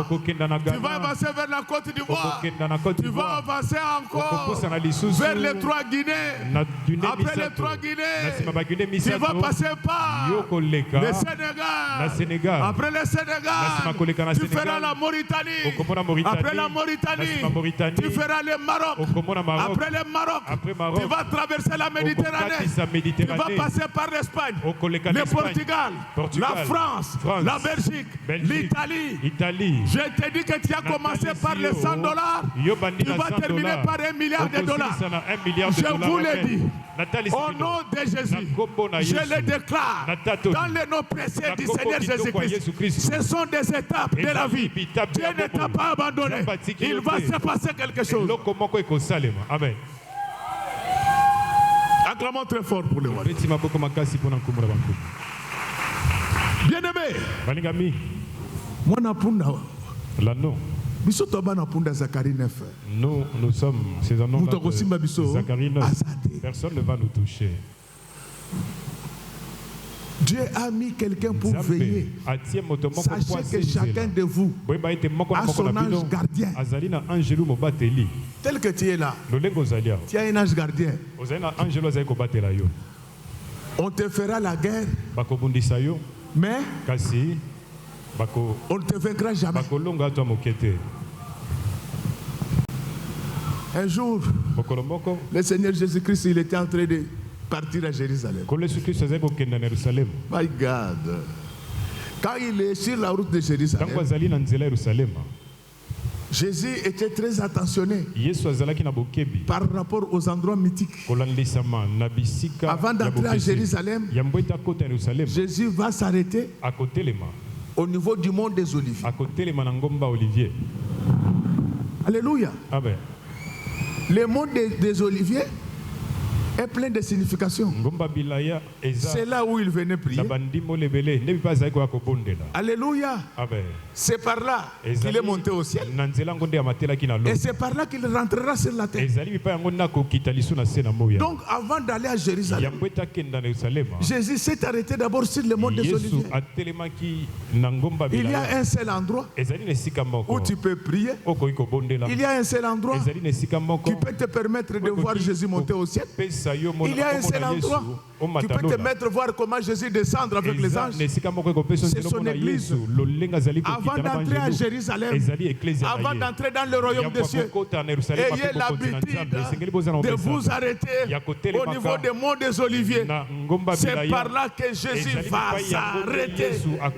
Tu vas avancer vers la Côte d'Ivoire. Tu vas avancer encore vers les 3 Guinées. Après les 3 Guinées, tu vas passer par le Sénégal. Après le Sénégal, tu feras la Mauritanie. Après la Mauritanie, tu feras le Maroc. Après le Maroc, tu vas traverser la Méditerranée. Tu vas passer par l'Espagne, le Portugal, la France, la Belgique, l'Italie. Je te dis que tu as commencé par les $100. Tu vas terminer par $1 milliard. Je vous l'ai dit. Au nom de Jésus, je les déclare dans le nom précieux du Seigneur Jésus-Christ. Ce sont des étapes de la vie. Dieu ne t'a pas abandonné. Il va se passer quelque chose. Amen. Acclamons très fort pour le roi. Bien-aimé, moi napunda. L'anneau. Zacharie 9. Nous sommes ces anneaux de Zacharie 9. Personne ne va nous toucher. Dieu a mis quelqu'un pour veiller. Sachez que chacun de vous a son ange gardien. Tel que tu es là, tu as un ange gardien. On te fera la guerre, mais on ne te vaincra jamais. Un jour, le Seigneur Jésus-Christ, il était en train de partir à Jérusalem. My God. Quand il est sur la route de Jérusalem, Jésus était très attentionné par rapport aux endroits mythiques. Avant d'entrer à Jérusalem, Jésus va s'arrêter au niveau du mont des Oliviers. Alléluia. Amen. Le mont des Oliviers est plein de significations. C'est là où il venait prier. Alléluia. C'est par là qu'il est monté au ciel. Et c'est par là qu'il rentrera sur la terre. Donc avant d'aller à Jérusalem, Jésus s'est arrêté d'abord sur le mont des Oliviers. Il y a un seul endroit où tu peux prier. Il y a un seul endroit qui peut te permettre de voir Jésus monter au ciel. Il y a un seul endroit qui peut te mettre voir comment Jésus descendre avec les anges. C'est son église. Avant d'entrer à Jérusalem, avant d'entrer dans le royaume des cieux, ayez l'habitude de vous arrêter au niveau des monts des Oliviers. C'est par là que Jésus va s'arrêter.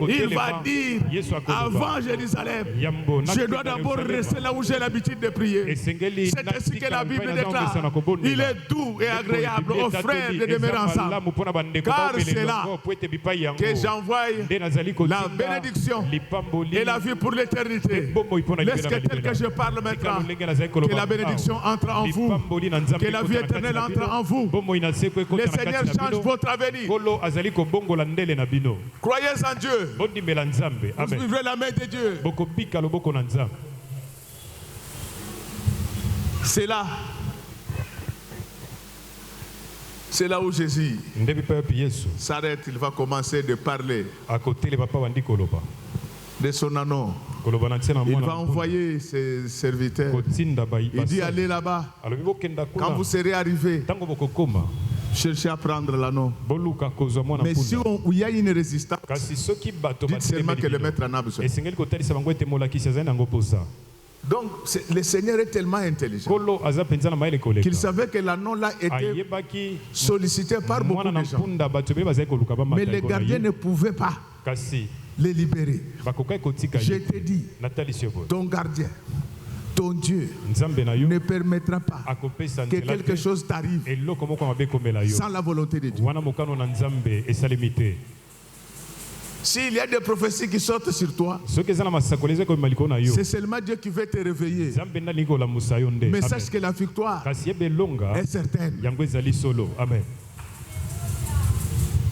Il va dire, avant Jérusalem, je dois d'abord rester là où j'ai l'habitude de prier. C'est ainsi que la Bible déclare. Il est doux et agréable aux frères de demeurer ensemble. Car c'est là que j'envoie la bénédiction et la vie pour l'éternité. Laisse que tel que je parle maintenant, que la bénédiction entre en vous, que la vie éternelle entre en vous. Le Seigneur change votre avenir. Croyez en Dieu. Vous suivrez la main de Dieu. C'est là où Jésus s'arrête, il va commencer de parler de son anneau. Il va envoyer ses serviteurs. Il dit allez là-bas. Quand vous serez arrivés, cherchez à prendre l'anneau. Mais si il y a une résistance, dites seulement que le maître en a besoin. Donc le Seigneur est tellement intelligent qu'il savait que l'anneau là était sollicité par beaucoup de gens. Mais les gardiens ne pouvaient pas les libérer. Je te dis, ton gardien, ton Dieu ne permettra pas que quelque chose t'arrive sans la volonté de Dieu. S'il y a des prophéties qui sortent sur toi, c'est seulement Dieu qui veut te réveiller. Mais sache que la victoire est certaine. Amen.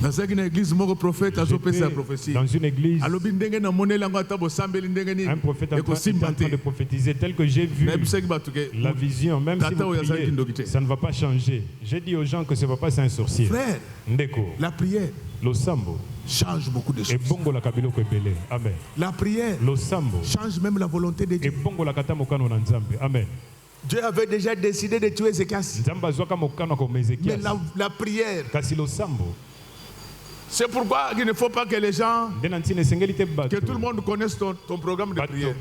Dans une église, mon prophète a opéré sa prophétie. Dans une église, un prophète est en train de prophétiser tel que j'ai vu la vision, même si vous priez, ça ne va pas changer. J'ai dit aux gens que ça ne va pas, c'est un sorcier. Frère, la prière change beaucoup de choses. Amen. La prière change même la volonté de Dieu. Amen. Dieu avait déjà décidé de tuer Ézéchias. Mais la prière C'est pourquoi il ne faut pas que les gens, que tout le monde connaisse ton programme de prière.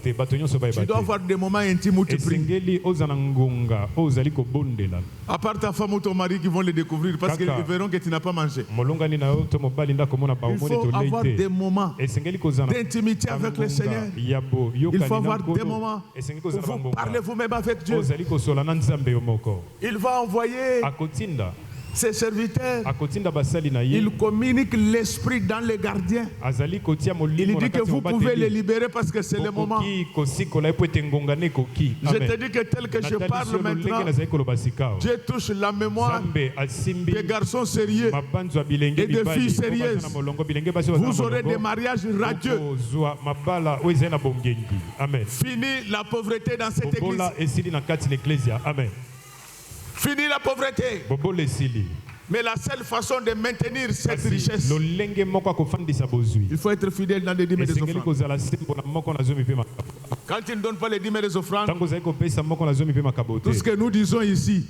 Tu dois avoir des moments intimes où tu pries. À part ta femme ou ton mari qui vont le découvrir parce qu'ils verront que tu n'as pas mangé. Il faut avoir des moments d'intimité avec le Seigneur. Il faut avoir des moments où vous parlez vous-même avec Dieu. Il va envoyer ses serviteurs, il communique l'esprit dans les gardiens. Il dit que vous pouvez les libérer parce que c'est le moment. Je te dis que tel que je parle maintenant, Dieu touche la mémoire des garçons sérieux et des filles sérieuses. Vous aurez des mariages radieux. Fini la pauvreté dans cette église. Amen. Fini la pauvreté. Mais la seule façon de maintenir cette richesse, il faut être fidèle dans les dîmes et les offrandes. Quand tu ne donnes pas les dîmes et les offrandes, tout ce que nous disons ici,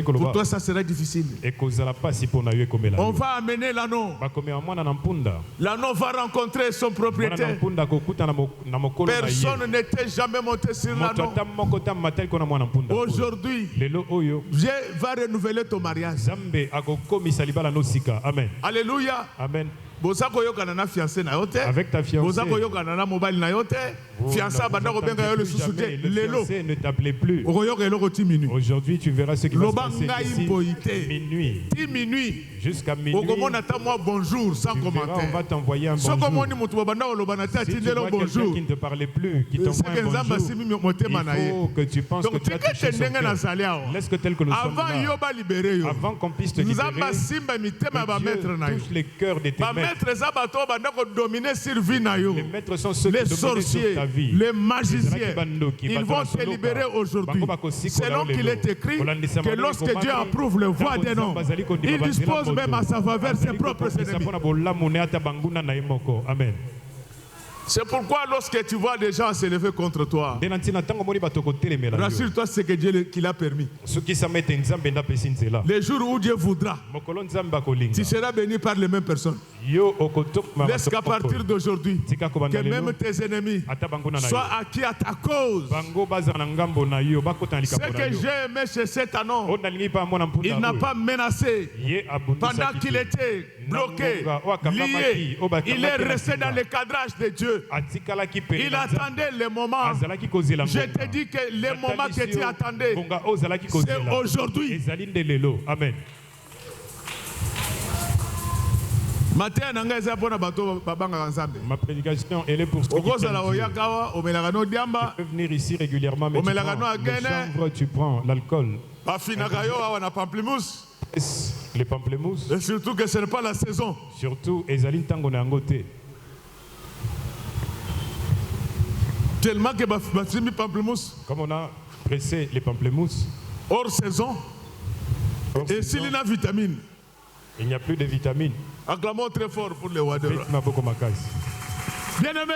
pour toi ça sera difficile. On va amener l'anneau. L'anneau va rencontrer son propriétaire. Personne n'était jamais monté sur l'anneau. Aujourd'hui, Dieu va renouveler ton mariage. Amen. Alléluia. Amen. Avec ta fiancée, ne t'appelait plus. Aujourd'hui, tu verras ce qui va se passer ici. Minuit. Jusqu'à minuit. Bonjour sans commentaire. On va t'envoyer un bonjour. Si tu vois quelqu'un qui ne te parlait plus, qui t'envoie un bonjour, il faut que tu penses que tu as touché son cœur. Laisse que tel que nous sommes là. Avant qu'on puisse te libérer, Dieu touche les cœurs de tes maîtres. Les maîtres sont ceux qui dominent sur ta vie. Les magiciens, ils vont te libérer aujourd'hui. Selon qu'il est écrit que lorsque Dieu approuve le voix des noms, il dispose même à sa faveur ses propres ennemis. Amen. C'est pourquoi lorsque tu vois des gens s'élever contre toi, rassure-toi, c'est que Dieu qui l'a permis. Les jours où Dieu voudra, tu seras béni par les mêmes personnes. Laisse qu'à partir d'aujourd'hui, que même tes ennemis soient acquis à ta cause. Ce que j'ai aimé chez cet anneau, il n'a pas menacé pendant qu'il était bloqué, lié. Il est resté dans le cadrage de Dieu. Il attendait le moment. Je te dis que le moment que tu attendais, c'est aujourd'hui. Amen. Ma prédication, elle est pour ceux qui t'aiment Dieu. Tu peux venir ici régulièrement, mais tu prends l'alcool. Les pamplemousses. Et surtout que ce n'est pas la saison. Surtout, Ezaline Tango n'a ngoté. Tellement que pamplemousse. Comme on a pressé les pamplemousses. Hors saison. Et s'il y a vitamine. Il n'y a plus de vitamines. Acclamons très fort pour les Wadeurs. Bien aimé.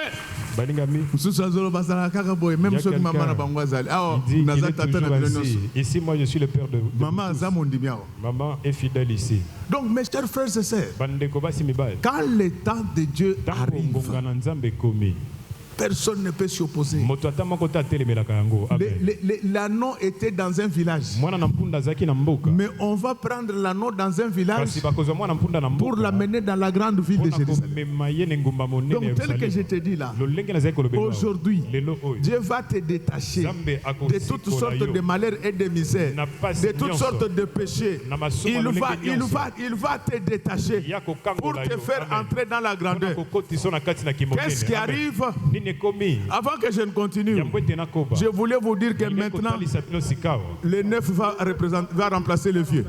Ici, moi, je suis le père de maman. Maman est fidèle ici. Donc, mes chers frères et sœurs, quand le temps de Dieu arrive, personne ne peut s'y opposer. L'anneau était dans un village. Mais on va prendre l'anneau dans un village pour l'amener dans la grande ville de Jérusalem. Donc tel que je te dis là, aujourd'hui, Dieu va te détacher de toutes sortes de malheurs et de misères, de toutes sortes de péchés. Il va te détacher pour te faire entrer dans la grandeur. Qu'est-ce qui arrive? Avant que je ne continue, je voulais vous dire que maintenant, le neuf va remplacer le vieux.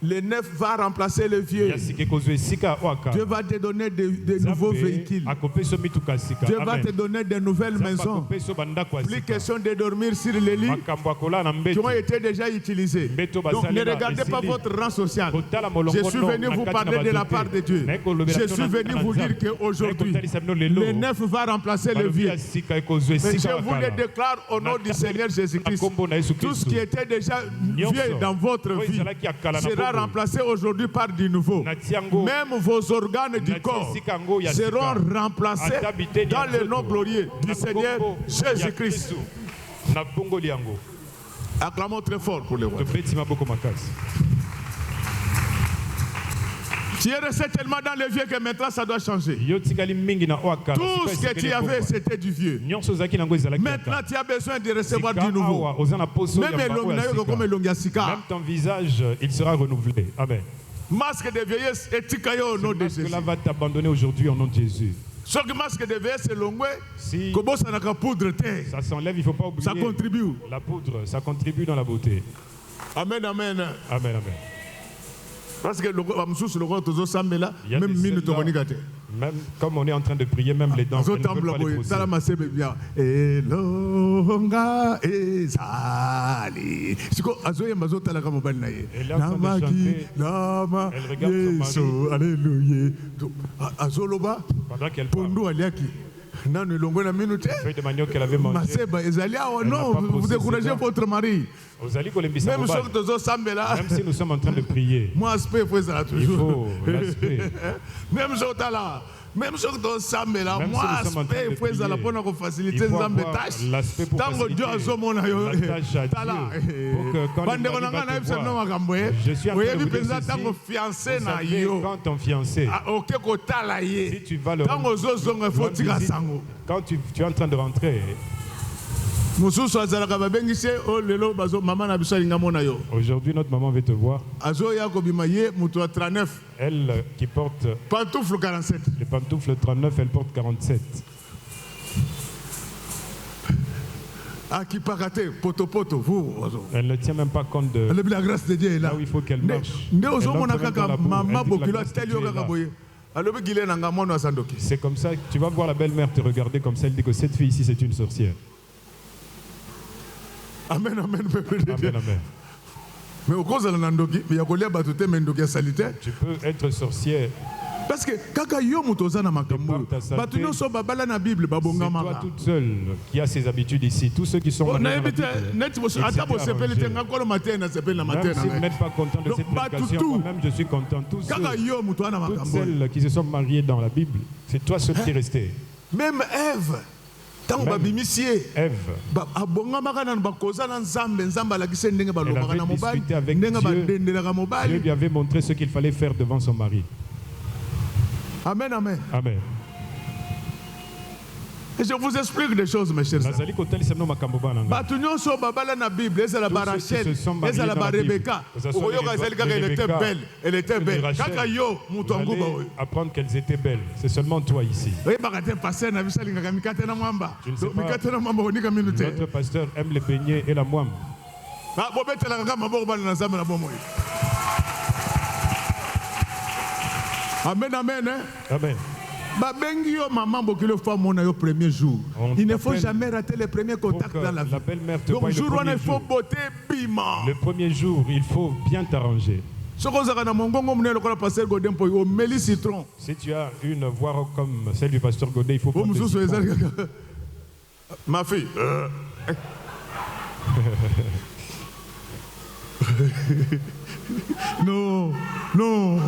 Le neuf va remplacer le vieux. Dieu va te donner de nouveaux véhicules. Dieu va te donner de nouvelles maisons. Plus question de dormir sur les lits qui ont été déjà utilisés. Donc ne regardez pas votre rang social. Je suis venu vous parler de la part de Dieu. Je suis venu vous dire qu'aujourd'hui, le neuf va remplacer le vieux. Mais je vous le déclare au nom du Seigneur Jésus-Christ. Tout ce qui était déjà déjà vieux dans votre vie sera remplacé aujourd'hui par du nouveau. Même vos organes du corps seront remplacés dans le nom glorieux du Seigneur Jésus-Christ. Acclamons très fort pour le roi. Tu es resté tellement dans le vieux que maintenant ça doit changer. Tout ce que tu avais, c'était du vieux. Maintenant, tu as besoin de recevoir du nouveau. Même ton visage, il sera renouvelé. Amen. Masque de vieillesse et tikayo au nom de Jésus. Cela va t'abandonner aujourd'hui au nom de Jésus. Ce masque de vieillesse est long. Si ça s'enlève, il ne faut pas oublier. Ça contribue. La poudre, ça contribue dans la beauté. Amen, amen. Amen, amen. Parce que même comme on est en train de prier, même les dents, elles ne peuvent pas les pousser. Et là, en train de chanter, elle regarde son mari. Pendant qu'elle parle, feuille de manioc qu'elle avait mangé. Non, vous découragez votre mari. Même si nous sommes en train de prier, il faut l'aspect. Même si même si nous sommes en train de prier, il faut avoir l'aspect pour faciliter la tâche à Dieu. Pour que quand le mari va te voir, je suis en train de vous dire ceci, vous savez, quand ton fiancé, si tu vas le rendre visite, quand tu es en train de rentrer, aujourd'hui notre maman veut te voir. Elle qui porte pantoufle 47. les pantoufles 39, elle porte 47. Elle ne tient même pas compte de la grâce de Dieu est là. Là où il faut qu'elle marche. C'est comme ça que tu vas voir la belle-mère te regarder comme ça, elle dit que cette fille ici c'est une sorcière. Amen, amen, peuple de Dieu. Amen, amen. Mais au cause de l'andoki, il y a des salitaire. Tu peux être sorcière. Parce que kaka yo mutoza na makambo. Batu nyonso babala na Bible babongama. C'est toi toute seule qui a ses habitudes ici. Tous ceux qui sont dans la Bible. Même si vous n'êtes pas content de cette prédication, moi-même je suis content. Toutes celles qui se sont mariées dans la Bible, c'est toi seul qui est resté. Même Ève. Ève. Elle avait discuté avec Dieu. Dieu lui avait montré ce qu'il fallait faire devant son mari. Amen, amen. Amen. Et je vous explique des choses, mes chers amis. Rachel, Rebecca, elle était belle. Elle était belle. Vous allez apprendre qu'elles étaient belles. C'est seulement toi ici. Je ne sais pas. Notre pasteur aime les beignets et la moine. Amen, amen. Amen. Il ne faut jamais rater les premiers contacts dans la vie. Donc, le premier jour, il faut bien t'arranger. Si tu as une voix comme celle du pasteur Godet, il faut prendre des citrons. Ma fille. Non, non.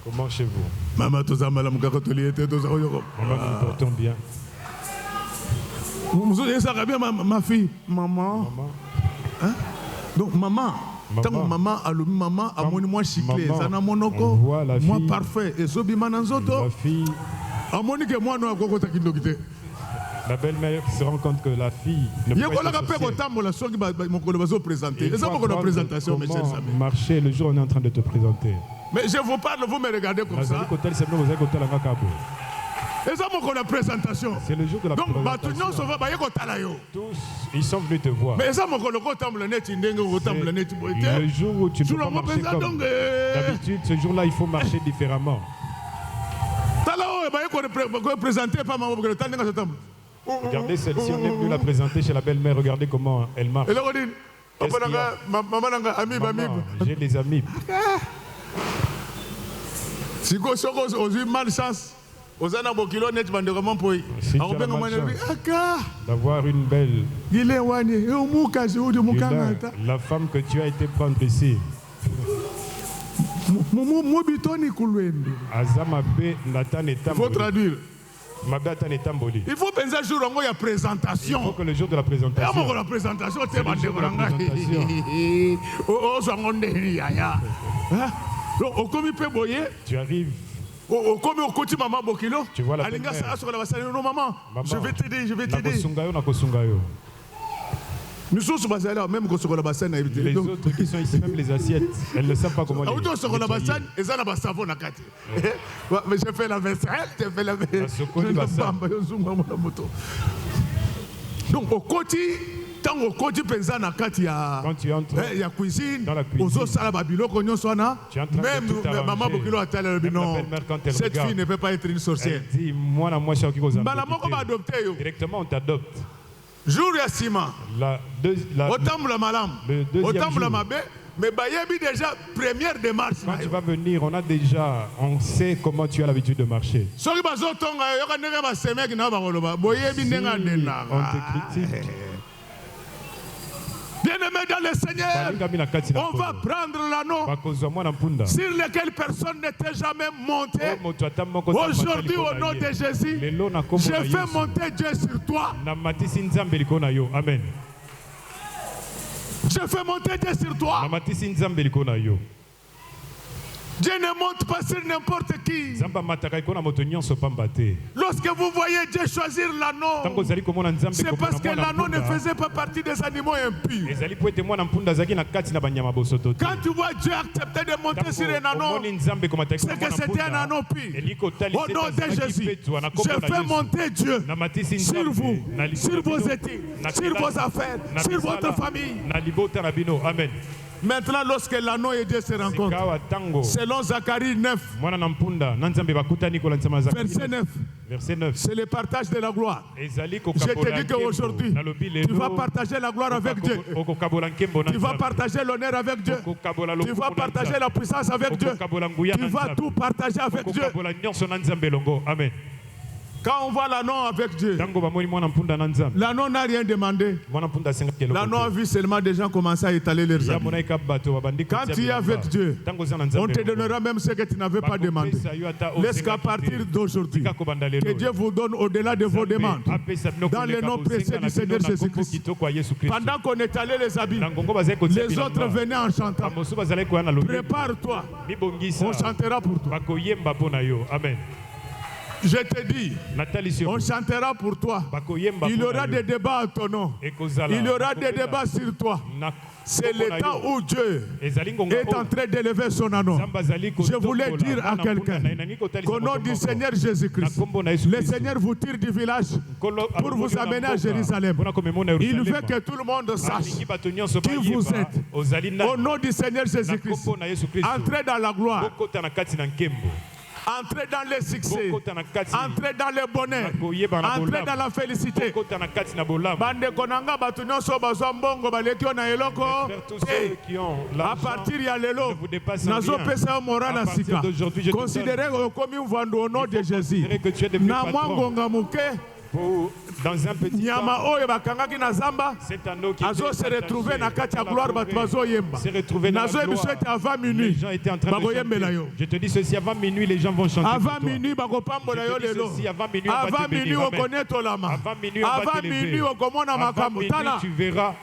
Comment chez vous? Maman, nous nous portons bien. Ma fille, maman. Hein? Donc, maman. Maman, moi chiclé, moi parfait. Et la fille. La belle-mère se rend compte que la fille ne peut pas marcher le jour où on est en train de te présenter. Mais je vous parle, vous me regardez comme ça. C'est le jour de la présentation. Tous, ils sont venus te voir. Mais le jour où tu ne peux pas marcher comme d'habitude, ce jour-là, il faut marcher différemment. Regardez celle-ci, on est venu la présenter chez la belle-mère. Regardez comment elle marche. Maman, j'ai les amibes. Si vous avez malchance, Ozana bokilo net bande comment poi. Si tu as la malchance Aka. d'avoir une belle, Il est wani. Et au muka je ou de muka ngata. la femme que tu as été prendre ici, Mobitoni kulwendo. Azamabe Nathan Il faut Etamboli. traduire. Mabata Netamboli. Il faut penser un jour il y a Il faut présentation. que le jour de la Et présentation, avant la présentation, tu es le jour de la bandé. Oh, ça m'en est ya. Au commis peut boyer. tu arrives, Au commis au côté maman bokilo. Tu vois la Alinga belle-mère. ça sur la bassin. Non maman, je vais t'aider, je vais t'aider. Nakosungayo, Nakosungayo. Nous sommes sur bassin même que sur la bassin na éviter. Les autres qui sont ici, même les assiettes, elles ne savent pas comment les Autant sur la nettoyer. bassin, et ça na basavon na kati. Mais j'ai fait la vaisselle, j'ai fait la vaisselle. Sokoli bassin. Donc au côté tant au côté pensa na kati ya Quand tu entres ya cuisine, dans la cuisine, ozo sala babilo konyo sona. tu es en train de Même tout arranger. maman bokilo atale le Même la non. belle-mère, quand elle Cette regarde, fille ne peut pas être une sorcière. elle dit, moi, moi, je suis qui vous Mbala moko ba adopté yo. directement, on t'adopte. Jour ya sima. La Otambula malam. le deuxième Otambula jour. mabe. Mais bayebi déjà première démarche. Quand tu vas venir, on sait comment tu as l'habitude de marcher. Soki bazotonga yo yoka ndenge basemeki na bakoloba. Boyebi Si ndenge on ndenanga. te critique, Bien-aimé dans le Seigneur, Balinga mina kati na on va kondo. prendre l'anneau Bakozwa mwana mpunda. sur lequel personne n'était jamais monté. Oh, moto ata moko ta Aujourd'hui, matali au kona nom ye. de Jésus, Lelo na kombo je na fais Yesu. monter Dieu sur toi. Na matisi nzambe liko na yo. Amen. Je fais monter Dieu sur Na toi. matisi nzambe liko na yo. Dieu ne monte pas sur n'importe qui. Nzamba mataka iko na moto nyonso pamba te. Lorsque vous voyez Dieu choisir Tango l'anneau, zali komona nzambe c'est komona parce que mwana l'anneau ne mpunda. faisait pas partie des animaux impurs. Ezali po ete mwana mpunda azalaki na kati na banyama bosoto te. Quand tu vois Dieu accepter de monter sur un Tango anneau, omoni nzambe komataki c'est na que mwana c'était un mpunda, anneau pur. eliko tali Au nom de ezalaki Jésus, petwa na je kombo na fais Yesu. monter Dieu Na matisi sur nzambe, vous, na likolo sur na vos bino, études, na sur kelasi, vos affaires, na sur misala, votre famille. na libota na bino. Amen. Maintenant, lorsque l'anneau et Dieu se rencontrent, Sikawa tango selon Zacharie 9, mwana na mpunda na nzambe bakutani kolandisa mazakari. verset 9, Verset 9. c'est le partage de la gloire. Ezali Je kokabola te dis nkembo. qu'aujourd'hui, Nalobi tu vas lelo, partager la gloire avec Dieu. okokabola nkembo na Tu vas nzambe. partager l'honneur avec Dieu. Okokabola Tu lokumu vas na partager nzambe. la puissance avec Dieu. Okokabola nguya Tu na vas nzambe. tout partager avec Dieu. Okokabola nyonso na nzambe longo. Amen. Quand on voit l'anneau avec Dieu, Tango bamoni mwana mpunda na nzambe. l'anneau n'a rien demandé. Mwana mpunda asengaki eloko L'anneau a te. vu seulement des gens commencer à étaler leurs Ya habits. monaika bato babandi Quand kotia tu es bilamba. avec Dieu, Tango oza na on nzambe te longo. donnera même ce que tu n'avais pas demandé. Bakopesa yo ata Laisse qu'à osengaki partir te. d'aujourd'hui, Tika kobanda lelo. que Dieu vous donne au-delà de vos demandes. Apesa bino Dans le koleka nom bosenga précieux na du bino Seigneur na kombo Jésus-Christ. kitoko ya Yesu Kristo. Pendant qu'on étalait les habits, Na ngongo bazali kotia les bilamba. autres venaient en chantant. Bamosusu bazali koya na lobby. Prépare-toi, Mibongisa. on chantera pour toi. Bakoyemba mpo na yo. Amen. Je te dis, Nathalie sur on chantera pour toi. bakoyemba Il y mpo na aura yo. des débats à ton nom. Ekozala. Il y aura des Bakopesa. débats sur toi. Na- C'est kombo le na temps yo. où Dieu Ezali ngonga est en oyo. train d'élever son anneau. Nzambe azali Je voulais kotombola. dire à Mwana quelqu'un mpunda na ye, kotalisa qu'au nom moto du moko. Seigneur Na Jésus-Christ, kombo na Yesu le Kristo. Seigneur vous tire du village Nkolo pour vous alobaki na amener à mboka. Jérusalem. Mpona komemona Il Yerusalema. veut que tout le monde sache Balingi bato nyonso qui vous bayeba, êtes. ozali nani. Au nom du Seigneur Na Jésus-Christ, kombo na Yesu Kristo. entrez dans la gloire, Bokota na kati na nkembo. entrez dans le succès, Bokota na kati. entrez dans le bonheur, Bakoyeba na entrez bolamu. dans la félicité. Bokota na kati na bolamu. Bandeko nanga bato nyonso bazwa mbongo baleki yo na eloko Vers tous te. ceux qui ont À l'argent, partir ya lelo ne vous dépassez en nazopesa yo mora À na partir sika. d'aujourd'hui, je te Considérez okomi mvandu au nom de Jésus. considérer que tu es devenu Na mwa patron. ngonga moke Pour, dans un petit nyama temps, oyo bakangaki na zamba cet anneau qui azo se était retrouver attaché na kati ya à la gloire forêt bato bazoyemba s'est retrouvé dans la nazo gloire. biso ete avant Les minuit gens étaient en train de bakoyembela chanter. yo Je te dis ceci, avant minuit, les gens vont chanter avant pour toi. minuit bakopambola Je yo te dis lelo ceci, avant minuit, on va avant te bénir. minuit Amen. okonetolama Avant minuit, on va avant t'élever. minuit okomona Avant makambo minuit, tala tu verras,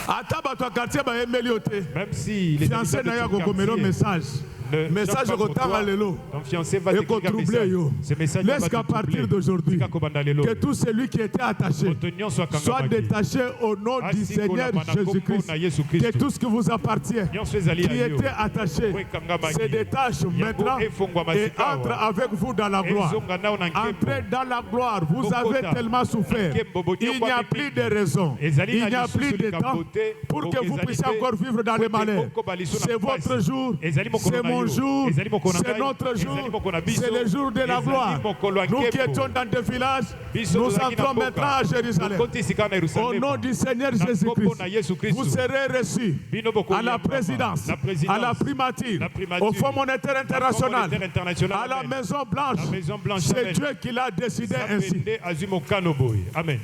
ata bato ya quartier bayembeli yo te même si les fiancé habitants na yo de ton akokomela yo quartier message ne message chantent pas pour ekotanga toi, lelo ton fiancé va t'écrire un ekotroubler message. yo. Ce message Laisse va qu'à te troubler. partir d'aujourd'hui, Tika kobanda lelo. que tout celui qui était attaché Moto nyonso akanga soit maki. détaché au nom du Asi Seigneur kolamba na kombo Jésus-Christ. na Yesu Kristo. Que tout ce qui vous appartient, Nyonso ezali qui ya yo. était attaché, Wekanga maki. se détache Yango maintenant efongwa et masika entre awa. avec vous dans la gloire. Ezonga nao na nkembo. Entrez dans la gloire. Vous Bokota. avez tellement souffert. Nkembo, Il n'y a plus de raison. Ezali Il na n'y a lisusu plus de lika temps bote, pour que vous ezali puissiez te, encore vivre dans le po ete malheur. oko baliso na C'est votre mpasi. jour. Ezali mokolo C'est na mon mon jour, ezali mokolo na c'est ngai, notre jour, ezali mokolo na biso, c'est le jour de la ezali gloire. mokolo ya Nous qui nkembo. étions dans des villages, Biso nous tozalaki na entrons mboka. maintenant à Jérusalem. Tokoti esika na Au Yerusalem. nom du Seigneur Na Jésus-Christ, kombo na Yesu Kristo. vous serez reçus Bino à bokomi la ya mama. présidence, La présidence. à la primature, La primature. au Fonds monétaire international, Fonds monétaire international. à la Amen. Maison Blanche. La Maison Blanche. C'est Amen. Dieu qui l'a décidé ainsi. Nzambe azwi mokano boye. Amen.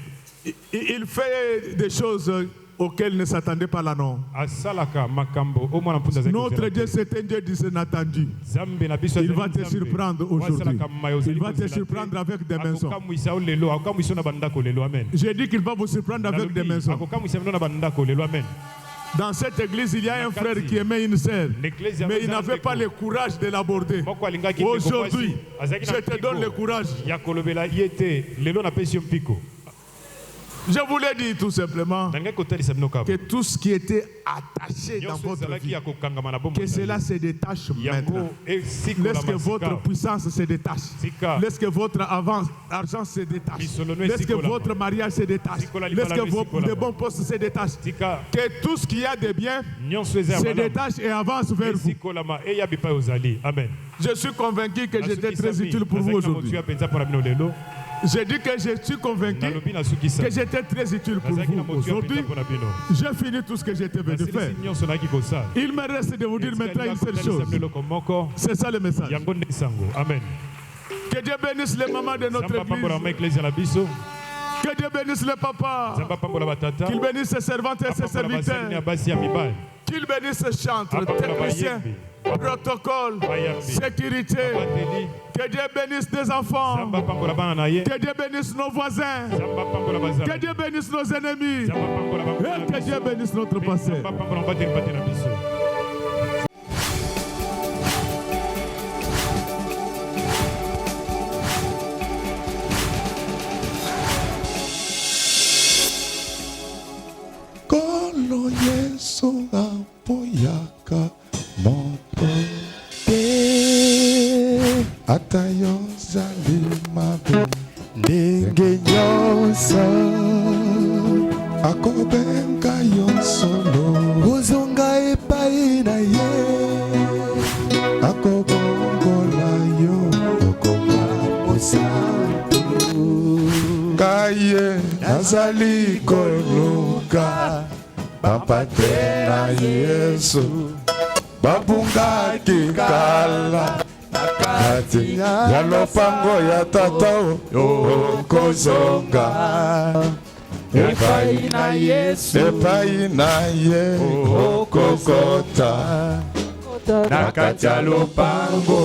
Il fait des choses auxquelles ne s'attendait pas là, non. Asalaka makambo. O mwana mpunda zaki Notre kozela Dieu, te. c'est un Dieu d'inattendu. Zambe na biso Il azali va te Nzambe. surprendre aujourd'hui. Wasalaka mayo Il ozali va te kozela te. surprendre avec des maisons. Akokamwisa o lelo, akokamwisa na bandako lelo. Amen. J'ai dit qu'il va vous surprendre avec des maisons. Akokamwisa na bandako lelo. Amen. Dans cette église, il y a un frère qui aimait une sœur, L'église mais il ya n'avait pas le courage de l'aborder. Moko alingaki Aujourd'hui, ndeko mwasi, azalaki na je te mpiko donne le courage. ya kolobela ye te lelo napesi yo mpiko. Je vous l'ai dit tout simplement Nalingai kotalisa bino kaka. que tout ce qui était attaché dans Nyonso votre ezalaki vie, ya kokangama na bomoi que na cela yo. se détache maintenant. Yango esikola Laisse que masika. votre puissance se détache. Sika. Laisse que votre argent se détache. Bisolono Laisse que esikola. votre mariage se détache. Sikola Laisse que libala esikola. de bons postes se détachent. Sika. Que tout ce qu'il y a de bien Nyonso eza ya se malamu. détache et avance vers vous. Esikolama eya bipai ozali. Amen. Je suis convaincu que j'étais Nasuki très sami, utile pour vous nazalaki na aujourd'hui. motu ya penza mpona bino lelo. J'ai dit que je suis convaincu Nalobi nasuki sami. que j'étais très utile pour Nazalaki na vous. motu ya penza Aujourd'hui, mpona bino. j'ai fini tout ce que j'étais venu faire. Nasilisi nyonso nayaki kosala. Il me reste de vous dire maintenant une seule Etika chose. kotalisa eloko moko. C'est ça le message. Yango nde sango. Amen. Que Dieu bénisse les mamans de notre Zamba pambola mama église. eklezia na biso. Que Dieu bénisse les papas. Zamba pambola batata. Qu'il bénisse ses servantes et ses Apambola basani ya serviteurs. basi ya mibali. Qu'il bénisse ses chantres, Apambola techniciens, bayembi. protocole, Bayambi. sécurité. Abateli. Que Dieu bénisse des enfants. Zamba pambola bana na ye. Que Dieu bénisse nos voisins. Zamba pambola Que bazala. Dieu bénisse nos ennemis. Zamba pambola banguna Et na que biso. Dieu bénisse notre passé. Zamba pambola mbateli mpate na biso. Kolo Yesu apoyaka moto te ata yo zali mabe ndenge nyonso akobenga yo solo ozonga epai na ye akobongola yo okoma mosantu kaye nazali koluka bapate na Yesu babungaki kala kati ya lopango ya tata okozonga epai na Yesu epai na ye okokota na kati ya lopango